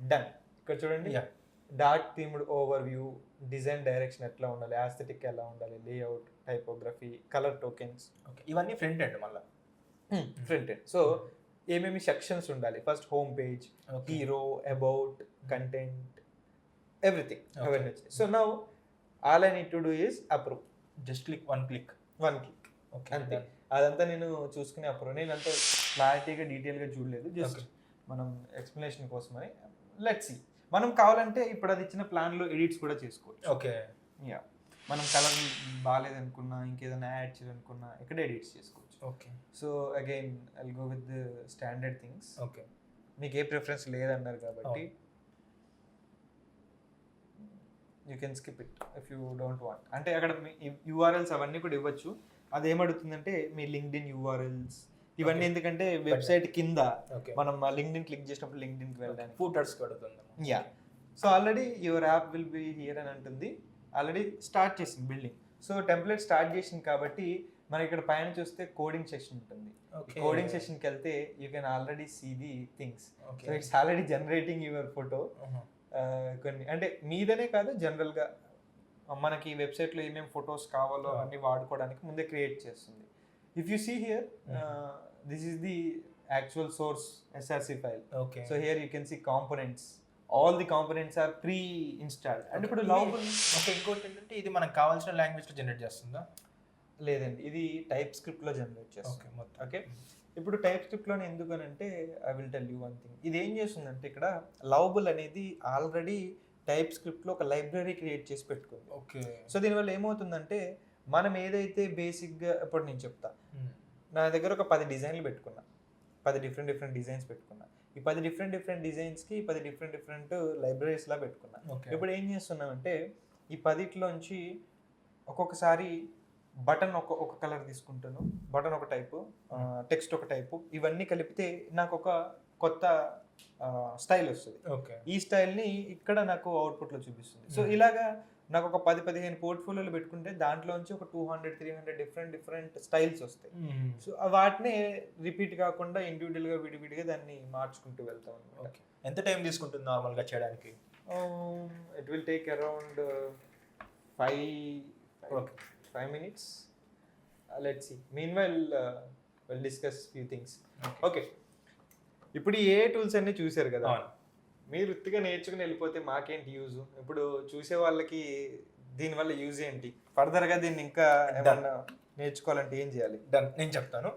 done. ఇక్కడ చూడండి, dark themed over view, design direction ఎట్లా ఉండాలి, ఆస్థెటిక్ ఎలా ఉండాలి, లేఅవుట్, టైపోగ్రఫీ, కలర్ టోకెన్స్, ఇవన్నీ ఫ్రంట్ ఎండ్ మళ్ళీ ఫ్రంట్ ఎండ్. సో ఏమేమి సెక్షన్స్ ఉండాలి, first home page, hero, about, content, everything అవన్నీ వచ్చాయి. So now all I need to do is approve. Just click one click అంతే. అదంతా నేను చూసుకునే అప్రూవ్. నేను అంత క్లారిటీగా డీటెయిల్గా చూడలేదు, జస్ట్ మనం ఎక్స్ప్లెనేషన్ కోసమని. Let's see. మనం కావాలంటే ఇప్పుడు అది ఇచ్చిన ప్లాన్లో ఎడిట్స్ కూడా చేసుకోవచ్చు. ఓకే, యా, మనం కలర్ బాగాలేదనుకున్నా, ఇంకేదైనా యాడ్ చేయాలనుకున్నా ఇక్కడ ఎడిట్స్ చేసుకోవచ్చు. Okay. So again I'll go with the standard things. Okay, మీకు ఏ ప్రిఫరెన్స్ లేదన్నారు కాబట్టి you can skip it if you don't want. అంటే అక్కడ మీ యూఆర్ఎల్స్ అవన్నీ కూడా ఇవ్వచ్చు. అదేమడుగుతుందంటే మీ లింక్డ్ఇన్ యూఆర్ఎల్స్ ఇవన్నీ, ఎందుకంటే వెబ్సైట్ కింద మనం లింక్డ్ఇన్ క్లిక్ చేసినప్పుడు లింక్డ్ఇన్కి వెళ్ళడానికి ఫూటర్స్ కొడుతుంది. Yeah. So already your app will be here అని అంటుంది. ఆల్రెడీ స్టార్ట్ చేసింది బిల్డింగ్. సో టెంప్లెట్ స్టార్ట్ చేసింది కాబట్టి మనకి ఇక్కడ పైన చూస్తే కోడింగ్ సెషన్ ఉంటుంది. కోడింగ్ సెషన్కి వెళ్తే you can already see the things. So it's already generating your photo. కొన్ని అంటే మీదనే కాదు, జనరల్గా మనకి వెబ్సైట్లో ఏమేమి ఫొటోస్ కావాలో అన్ని వాడుకోవడానికి ముందే క్రియేట్ చేస్తుంది. If you see here, this is the actual source SRC file. So here you can see components. All the components are pre installed. అంటే ఇప్పుడు లవబుల్. ఇంకోటి ఏంటంటే ఇది మనకు కావాల్సిన లాంగ్వేజ్లో జనరేట్ చేస్తుందా? లేదండి, ఇది టైప్ స్క్రిప్ట్లో జనరేట్ చేస్తుంది. ఓకే, ఇప్పుడు టైప్ స్క్రిప్ట్లోనే ఎందుకనంటే I will tell you one thing. ఇది ఏం చేస్తుందంటే ఇక్కడ లవబుల్ అనేది ఆల్రెడీ టైప్ స్క్రిప్ట్లో ఒక లైబ్రరీ క్రియేట్ చేసి పెట్టుకుంది. ఓకే. సో దీనివల్ల ఏమవుతుందంటే మనం ఏదైతే బేసిక్గా ఇప్పుడు నేను చెప్తా, నా దగ్గర ఒక 10 డిజైన్లు పెట్టుకున్నా, 10 డిఫరెంట్ డిజైన్స్ పెట్టుకున్నా. ఈ 10 డిఫరెంట్ డిజైన్స్కి 10 డిఫరెంట్ లైబ్రరీస్లా పెట్టుకున్నా. ఇప్పుడు ఏం చేస్తున్నామంటే ఈ 10లోంచి ఒక్కొక్కసారి బటన్ ఒక కలర్ తీసుకుంటాను, బటన్ ఒక టైపు, టెక్స్ట్ ఒక టైపు, ఇవన్నీ కలిపితే నాకు ఒక కొత్త స్టైల్ వస్తుంది. ఈ స్టైల్ని ఇక్కడ నాకు అవుట్పుట్లో చూపిస్తుంది. సో ఇలాగా నాకు ఒక 10-15 పోర్ట్ఫోలియోలు పెట్టుకుంటే దాంట్లోంచి ఒక 200-300 డిఫరెంట్ స్టైల్స్ వస్తాయి. సో వాటిని రిపీట్ కాకుండా ఇండివిజువల్గా విడివిడిగా దాన్ని మార్చుకుంటూ వెళ్తాం అనమాట. ఎంత టైం తీసుకుంటుంది నార్మల్గా చేయడానికి? It will take around 5 minutes. Let's see. Meanwhile, we'll discuss few things. Okay. ఇప్పుడు ఏ టూల్స్ అన్ని చూసారు కదా, మీరు వృత్తిగా నేర్చుకుని వెళ్ళిపోతే మాకేంటి యూజ్? ఇప్పుడు చూసే వాళ్ళకి దీనివల్ల యూజ్ ఏంటి? ఫర్దర్గా దీన్ని ఇంకా ఏమన్నా నేర్చుకోవాలంటే ఏం చేయాలి? నేను చెప్తాను.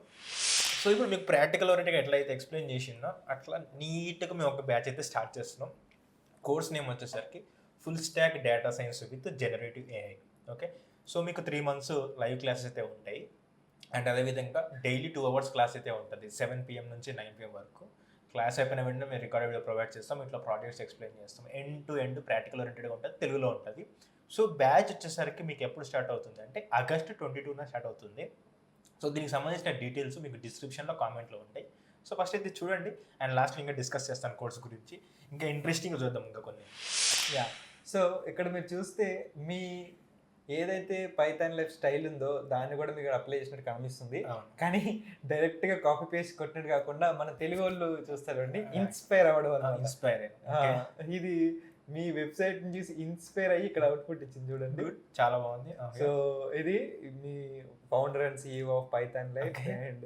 సో ఇప్పుడు మీకు ప్రాక్టికల్ ఓరియంటెడ్గా ఎట్లయితే ఎక్స్ప్లెయిన్ చేసిందో అట్లా నీట్గా మేము ఒక బ్యాచ్ అయితే స్టార్ట్ చేస్తున్నాం. కోర్స్ నేమ్ వచ్చేసరికి full stock data science with generative AI. Okay. So మీకు 3 months లైవ్ క్లాసెస్ అయితే ఉంటాయి. అండ్ అదేవిధంగా డైలీ 2 hours క్లాస్ అయితే ఉంటుంది, 7 PM నుంచి 9 PM వరకు. క్లాస్ అయిపోయిన వెంటనే మేము రికార్డెడ్ వీడియో ప్రొవైడ్ చేస్తాం, ఇట్లా ప్రాజెక్ట్స్ ఎక్స్ప్లెయిన్ చేస్తాం. ఎండ్ టు ఎండ్ ప్రాక్టికల్ ఓరియంటెడ్గా ఉంటుంది, తెలుగులో ఉంటుంది. సో బ్యాచ్ వచ్చేసరికి మీకు ఎప్పుడు స్టార్ట్ అవుతుంది అంటే August 22న స్టార్ట్ అవుతుంది. సో దీనికి సంబంధించిన డీటెయిల్స్ మీకు డిస్క్రిప్షన్లో కామెంట్లో ఉంటాయి. సో ఫస్ట్ అయితే చూడండి, అండ్ లాస్ట్లో ఇంకా డిస్కస్ చేస్తాను కోర్స్ గురించి. ఇంకా ఇంట్రెస్టింగ్గా చూద్దాం ఇంకా కొన్ని. యా. సో ఇక్కడ మీరు చూస్తే మీ ఏదైతే పైథాన్ లైఫ్ స్టైల్ ఉందో దాన్ని కూడా మీకు అప్లై చేసినట్టు కనిపిస్తుంది. కానీ డైరెక్ట్గా కాపీ పేస్ట్ కొట్టినట్టు కాకుండా మన తెలుగు వాళ్ళు చూస్తారండి, ఇన్స్పైర్ అవ్వడం వల్ల. ఇది మీ వెబ్సైట్ చూసి ఇన్స్పైర్ అయ్యి ఇక్కడ అవుట్పుట్ ఇచ్చింది చూడండి, చాలా బాగుంది. సో ఇది మీ founder and CEO of Python Life and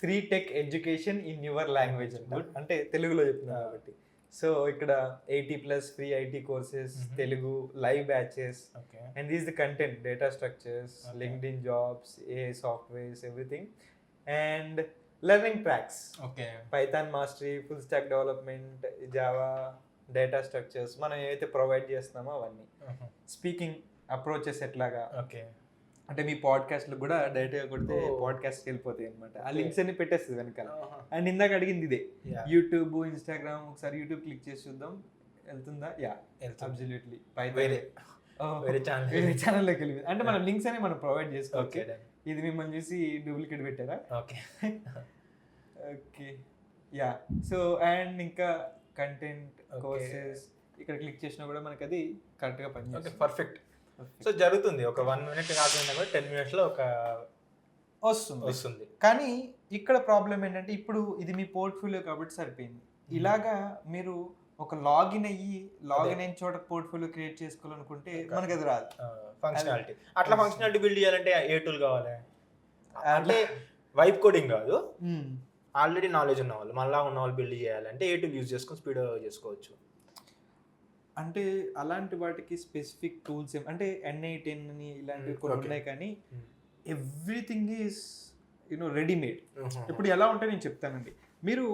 free tech education in your language. అంటే తెలుగులో చెప్తున్నాను కాబట్టి. సో ఇక్కడ 80+ free IT courses, Telugu live batches, and these the content, data structures, LinkedIn jobs, AI softwares, everything, and learning tracks, Python mastery, full stack development, Java, data structures మనం ఏవైతే provide చేస్తున్నామో అవన్నీ. Speaking approaches ఎట్లాగా, అంటే మీ పాడ్కాస్ట్లు కూడా డైరెక్ట్గా కొడితే పాడ్కాస్ట్కి వెళ్ళిపోతాయి అనమాట. ఆ లింక్స్ అన్ని పెట్టేస్తుంది వెనకాల. అండ్ ఇందాక అడిగింది ఇదే, యూట్యూబ్, ఇన్స్టాగ్రామ్. ఒకసారి యూట్యూబ్ క్లిక్ చేసి చూద్దాం, వెళ్తుందా? Yeah, absolutely. వేరే ఛానల్ వేరే ఛానల్లోకి వెళ్ళి అంటే మన లింక్స్ అని మనం ప్రొవైడ్ ఓకే చేసుకోవచ్చు. ఇది మిమ్మల్ని చూసి డూప్లికేట్ పెట్టారా? Okay okay yeah. So and ఇంకా కంటెంట్ కోర్సెస్ ఇక్కడ క్లిక్ చేసినా కూడా మనకి అది కరెక్ట్గా ఓకే పనిచేస్తుంది. పర్ఫెక్ట్. సో జరుగుతుంది ఒక 1 minute కాకుండా కూడా 10 minutes ఒక వస్తుంది. కానీ ఇక్కడ ప్రాబ్లం ఏంటంటే ఇప్పుడు ఇది మీ పోర్ట్ఫోలియో కాబట్టి సరిపోయింది. ఇలాగా మీరు ఒక లాగిన్ అయిన చోట పోర్ట్ఫోలియో క్రియేట్ చేసుకోవాలనుకుంటే మనకి అది రాదు. ఫంక్షనాలిటీ అట్లా ఫంక్షనాలిటీ బిల్డ్ చేయాలంటే ఏ టూల్ కావాలి? అంటే వైప్ కోడింగ్ కాదు, ఆల్రెడీ నాలెడ్జ్ ఉన్న వాళ్ళు మళ్ళీ ఉన్న వాళ్ళు బిల్డ్ చేయాలంటే ఏ టూల్ యూజ్ చేసుకొని స్పీడ్ చేసుకోవచ్చు. అంటే అలాంటి వాటికి స్పెసిఫిక్ టూల్స్ అంటే NI10 అని ఇలాంటివి కొన్ని ఉన్నాయి, కానీ ఎవ్రీథింగ్ ఈజ్ రెడీమేడ్. ఇప్పుడు ఎలా ఉంటే నేను చెప్తానండి, మీరు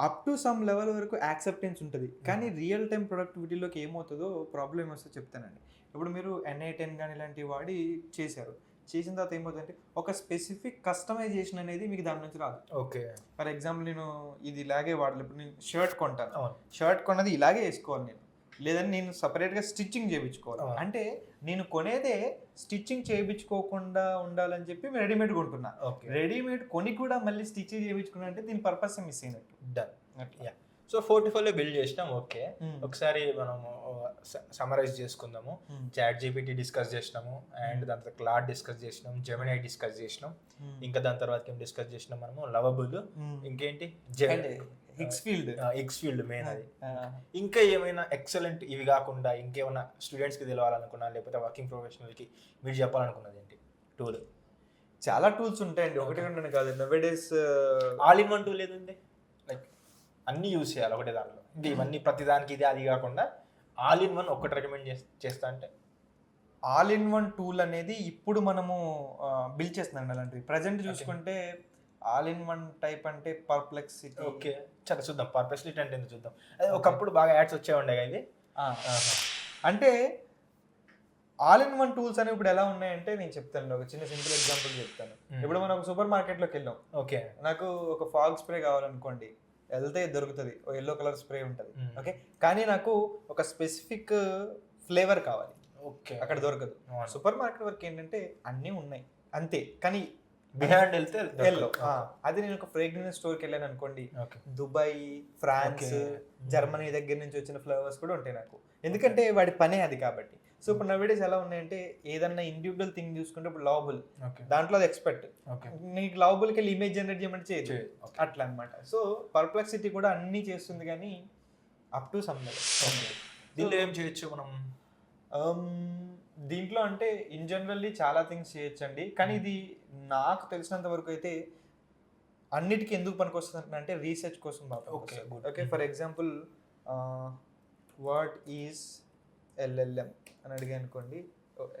అప్ టు సమ్ లెవెల్ వరకు యాక్సెప్టెన్స్ ఉంటుంది, కానీ రియల్ టైం ప్రొడక్టివిటీలోకి ఏమవుతుందో ప్రాబ్లమ్ వస్తే చెప్తానండి. ఇప్పుడు మీరు NI10 కానీ ఇలాంటివి వాడి చేసిన తర్వాత ఏమవుతుందంటే ఒక స్పెసిఫిక్ కస్టమైజేషన్ అనేది మీకు దాని నుంచి రాదు. ఓకే, ఫర్ ఎగ్జాంపుల్ నేను ఇది ఇలాగే వాడాలి. ఇప్పుడు నేను షర్ట్ కొంటాను, షర్ట్ కొన్నది ఇలాగే వేసుకోవాలి నేను, లేదని నేను సపరేట్గా స్టిచ్చింగ్ చేయించుకోవాలి. అంటే నేను కొనేదే స్టిచ్చింగ్ చేయించుకోకుండా ఉండాలని చెప్పి నేను రెడీమేడ్ కొంటున్నా. రెడీమేడ్ కొని కూడా మళ్ళీ స్టిచ్ చేయించుకున్నా అంటే దీని పర్పస్ మిస్ అయినట్టు. డన్. సో 44లో బిల్డ్ చేసినాం. ఓకే, ఒకసారి మనము సమరైజ్ చేసుకుందాము. చాట్ జీపీటీ డిస్కస్ చేసినాము, అండ్ దాని తర్వాత క్లాడ్ డిస్కస్ చేసినాం, జెమినై డిస్కస్ చేసినాం, ఇంకా దాని తర్వాత ఏం డిస్కస్ చేసినాం మనము, లవబుల్, ఇంకేంటి ఎక్స్ఫీల్డ్ మెయిన్ అది. ఇంకా ఏమైనా ఎక్సలెంట్ ఇవి కాకుండా ఇంకేమైనా స్టూడెంట్స్కి తెలవాలనుకున్నా లేకపోతే వర్కింగ్ ప్రొఫెషనల్కి మీరు చెప్పాలనుకున్నది ఏంటి టూల్? చాలా టూల్స్ ఉంటాయండి, ఒకటి రెండు కాదు. Nowadays all in one tool ఏదండి, లైక్ అన్నీ యూజ్ చేయాలి ఒకటే దాంట్లో, ఇంకా ఇవన్నీ ప్రతిదానికి ఇది అది కాకుండా ఆల్ ఇన్ వన్ ఒక్కటి రికమెండ్ చేస్తా అంటే? ఆల్ ఇన్ వన్ టూల్ అనేది ఇప్పుడు మనము బిల్డ్ చేస్తున్నాం అలాంటివి. ప్రజెంట్ చూసుకుంటే ఆల్ ఇన్ వన్ టైప్ అంటే పర్ప్లెక్సిటీ. ఓకే, చాలా చూద్దాం. పర్ప్లెక్సిటీ అంటే ఎందుకు చూద్దాం. ఒకప్పుడు బాగా యాడ్స్ వచ్చే ఉండే ఇది. అంటే ఆల్ ఇన్ వన్ టూల్స్ అనేవి ఇప్పుడు ఎలా ఉన్నాయంటే నేను చెప్తాను, ఒక చిన్న సింపుల్ ఎగ్జాంపుల్ చెప్తాను. ఇప్పుడు మనం ఒక సూపర్ మార్కెట్లోకి వెళ్ళాం. ఓకే, నాకు ఒక ఫాగ్ స్ప్రే కావాలనుకోండి, వెళ్తే దొరుకుతుంది, ఒక ఎల్లో కలర్ స్ప్రే ఉంటుంది. ఓకే, కానీ నాకు ఒక స్పెసిఫిక్ ఫ్లేవర్ కావాలి. ఓకే, అక్కడ దొరకదు. సూపర్ మార్కెట్ వరకు ఏంటంటే అన్నీ ఉన్నాయి అంతే, కానీ బిహైండ్ వెళ్తే ఎల్లో. అది నేను ఒక ఫ్రేగ్రెన్స్ స్టోర్కి వెళ్ళాను అనుకోండి, దుబాయ్, ఫ్రాన్స్, జర్మనీ దగ్గర నుంచి వచ్చిన ఫ్లేవర్స్ కూడా ఉంటాయి నాకు, ఎందుకంటే వాడి పనే అది కాబట్టి. సో ఇప్పుడు నవేడేస్ ఎలా ఉన్నాయంటే ఏదన్నా ఇండివిజువల్ థింగ్ చూసుకుంటే ఇప్పుడు లవబుల్, దాంట్లో అది ఎక్స్పెక్ట్, నీకు లవబుల్కి వెళ్ళి ఇమేజ్ జనరేట్ చేయమంటే చేయొచ్చు, అట్లా అనమాట. సో పర్ప్లెక్సిటీ కూడా అన్నీ చేస్తుంది, కానీ అప్ టు సమ్ లెవెల్. దీంట్లో ఏం చేయొచ్చు మనం? దీంట్లో అంటే ఇన్ జనరల్లీ చాలా థింగ్స్ చేయొచ్చండి, కానీ ఇది నాకు తెలిసినంత వరకు అయితే అన్నిటికీ ఎందుకు పనికి వస్తుంది అంటే రీసెర్చ్ కోసం బాగా. Okay, for example what is LLM అని అడిగా అనుకోండి,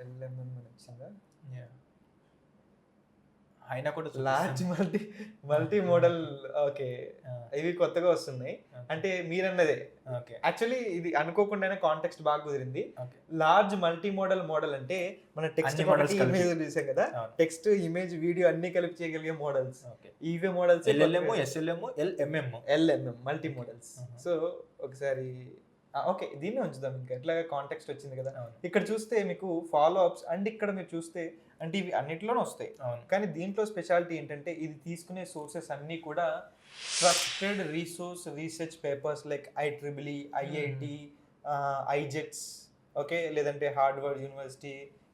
LLM అని వచ్చిందా? అయినా కూడా లార్జ్ మల్టీ మోడల్. ఓకే, ఇవి కొత్తగా వస్తున్నాయి. అంటే మీరన్నదే యాక్చువల్లీ ఇది అనుకోకుండానే కాంటెక్స్ట్ బాగా కుదిరింది. లార్జ్ మల్టీ మోడల్ అంటే మన టెక్స్ట్ ఇమేజ్ చూసాం కదా, టెక్స్ట్ ఇమేజ్ వీడియో అన్ని కలిపి చేయగలిగే మోడల్స్. ఇవే models LLM, SLM, LMM multi models. So ఒకసారి ఓకే దీన్నే ఉంచుదాం, ఇంకా ఎట్లాగా కాంటెక్స్ట్ వచ్చింది కదా. ఇక్కడ చూస్తే మీకు ఫాలో అప్స్ అండ్ ఇక్కడ మీరు చూస్తే అంటే ఇవి అన్నిట్లోనే వస్తాయి, కానీ దీంట్లో స్పెషాలిటీ ఏంటంటే ఇది తీసుకునే సోర్సెస్ అన్నీ కూడా trusted research papers like IEEE, IIT, IJETS, okay, లేదంటే హార్వర్డ్ యూనివర్సిటీ,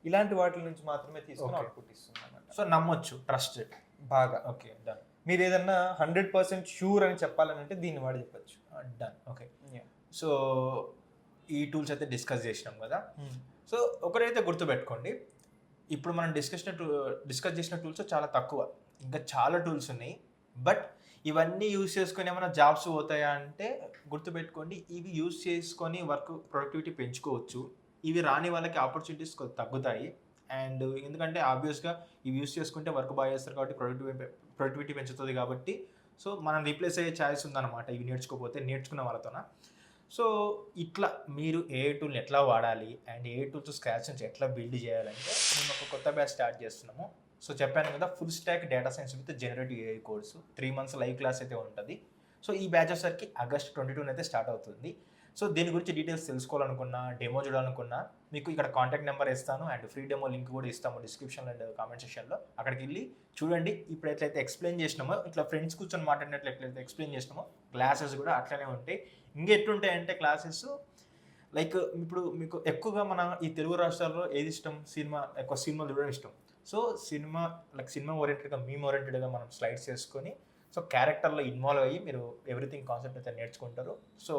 ఇలాంటి వాటి నుంచి మాత్రమే తీసుకుని అవుట్పుట్ ఇస్తుంది అన్నమాట. సో నమ్మొచ్చు, ట్రస్టెడ్ బాగా. Okay, done. మీరు ఏదన్నా 100% షూర్ అని చెప్పాలని అంటే దీన్ని వాడి చెప్పచ్చు. డన్. ఓకే, సో ఈ టూల్స్ అయితే డిస్కస్ చేసినాం కదా. సో ఒకరైతే గుర్తుపెట్టుకోండి, ఇప్పుడు మనం డిస్కస్ చేసిన టూల్స్ చాలా తక్కువ, ఇంకా చాలా టూల్స్ ఉన్నాయి. బట్ ఇవన్నీ యూజ్ చేసుకొని ఏమైనా జాబ్స్ పోతాయా అంటే గుర్తుపెట్టుకోండి, ఇవి యూజ్ చేసుకొని వర్క్ ప్రొడక్టివిటీ పెంచుకోవచ్చు. ఇవి రాని వాళ్ళకి ఆపర్చునిటీస్ తగ్గుతాయి. అండ్ ఎందుకంటే ఆబ్వియస్గా ఇవి యూజ్ చేసుకుంటే వర్క్ బాగా చేస్తారు కాబట్టి ప్రొడక్టివిటీ పెంచుతుంది కాబట్టి. సో మనం రీప్లేస్ అయ్యే ఛాయిస్ ఉందన్నమాట ఇవి నేర్చుకున్న వాళ్ళతోన. సో ఇట్లా మీరు ఏ టూల్ని ఎట్లా వాడాలి అండ్ ఏ టూల్స్ స్క్రాచ్ నుంచి ఎట్లా బిల్డ్ చేయాలంటే మేము ఒక కొత్త బ్యాచ్ స్టార్ట్ చేస్తున్నాము. సో చెప్పాను కదా, full stock data science with generative AI course 3 months live class అయితే ఉంటుంది. సో ఈ బ్యాచ్ వచ్చేసరికి ఆగస్ట్ 22 అయితే స్టార్ట్ అవుతుంది. సో దీని గురించి డీటెయిల్స్ తెలుసుకోవాలనుకున్నా, డెమో చూడాలనుకున్నా మీకు ఇక్కడ కాంటాక్ట్ నెంబర్ ఇస్తాను అండ్ ఫ్రీ డెమో లింక్ కూడా ఇస్తాము డిస్క్రిప్షన్ అండ్ కామెంట్ సెక్షన్లో. అక్కడికి వెళ్ళి చూడండి. ఇప్పుడు ఎట్లయితే ఎక్స్ప్లెయిన్ చేసినామో, ఇట్లా ఫ్రెండ్స్ కూర్చొని మాట్లాడినట్లు ఎట్లయితే ఎక్స్ప్లెయిన్ చేసినామో క్లాసెస్ కూడా అట్లనే ఉంటాయి. ఇంకెట్లుంటాయంటే క్లాసెస్ లైక్ ఇప్పుడు మీకు ఎక్కువగా మన ఈ తెలుగు రాష్ట్రాల్లో ఏది ఇష్టం, ఎక్కువ సినిమా చూడడం ఇష్టం. సో సినిమా ఓరియంటెడ్గా, మీమ్ ఓరియంటెడ్గా మనం స్లైడ్స్ చేసుకొని సో క్యారెక్టర్లో ఇన్వాల్వ్ అయ్యి మీరు ఎవ్రీథింగ్ కాన్సెప్ట్ అయితే నేర్చుకుంటారు. సో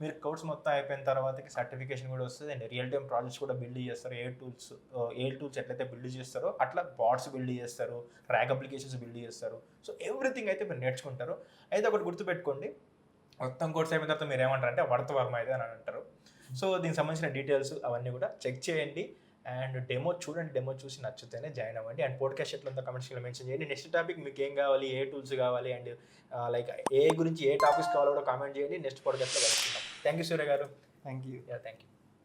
మీరు కోర్స్ మొత్తం అయిపోయిన తర్వాతకి సర్టిఫికేషన్ కూడా వస్తుంది అండ్ రియల్ టైమ్ ప్రాజెక్ట్స్ కూడా బిల్డ్ చేస్తారు. ఏ టూల్స్ ఎట్లయితే బిల్డ్ చేస్తారో అట్లా బాట్స్ బిల్డ్ చేస్తారు, ర్యాక్ అప్లికేషన్స్ బిల్డ్ చేస్తారు. సో ఎవ్రీథింగ్ అయితే మీరు నేర్చుకుంటారు. అయితే ఒకటి గుర్తుపెట్టుకోండి, మొత్తం కోర్స్ అయిపోయిన తర్వాత మీరు ఏమంటారు అంటే వర్త్ వర్మ అయితే అని అంటారు. సో దీనికి సంబంధించిన డీటెయిల్స్ అవన్నీ కూడా చెక్ చేయండి అండ్ డెమో చూడండి. డెమో చూసి నచ్చితేనే జాయిన్ అవ్వండి అండ్ పోడ్కాస్ట్ ఎట్లంతా కమెంట్స్లో మెన్షన్ చేయండి. నెక్స్ట్ టాపిక్ మీకు ఏం కావాలి, ఏ టూల్స్ కావాలి అండ్ లైక్ ఏ గురించి ఏ టాపిక్స్ కావాలో కూడా కామెంట్ చేయండి. నెక్స్ట్ పోడ్కాస్ట్లో కలుసుకుందాం. థ్యాంక్ యూ సూర్య గారు. Thank you. Thank you.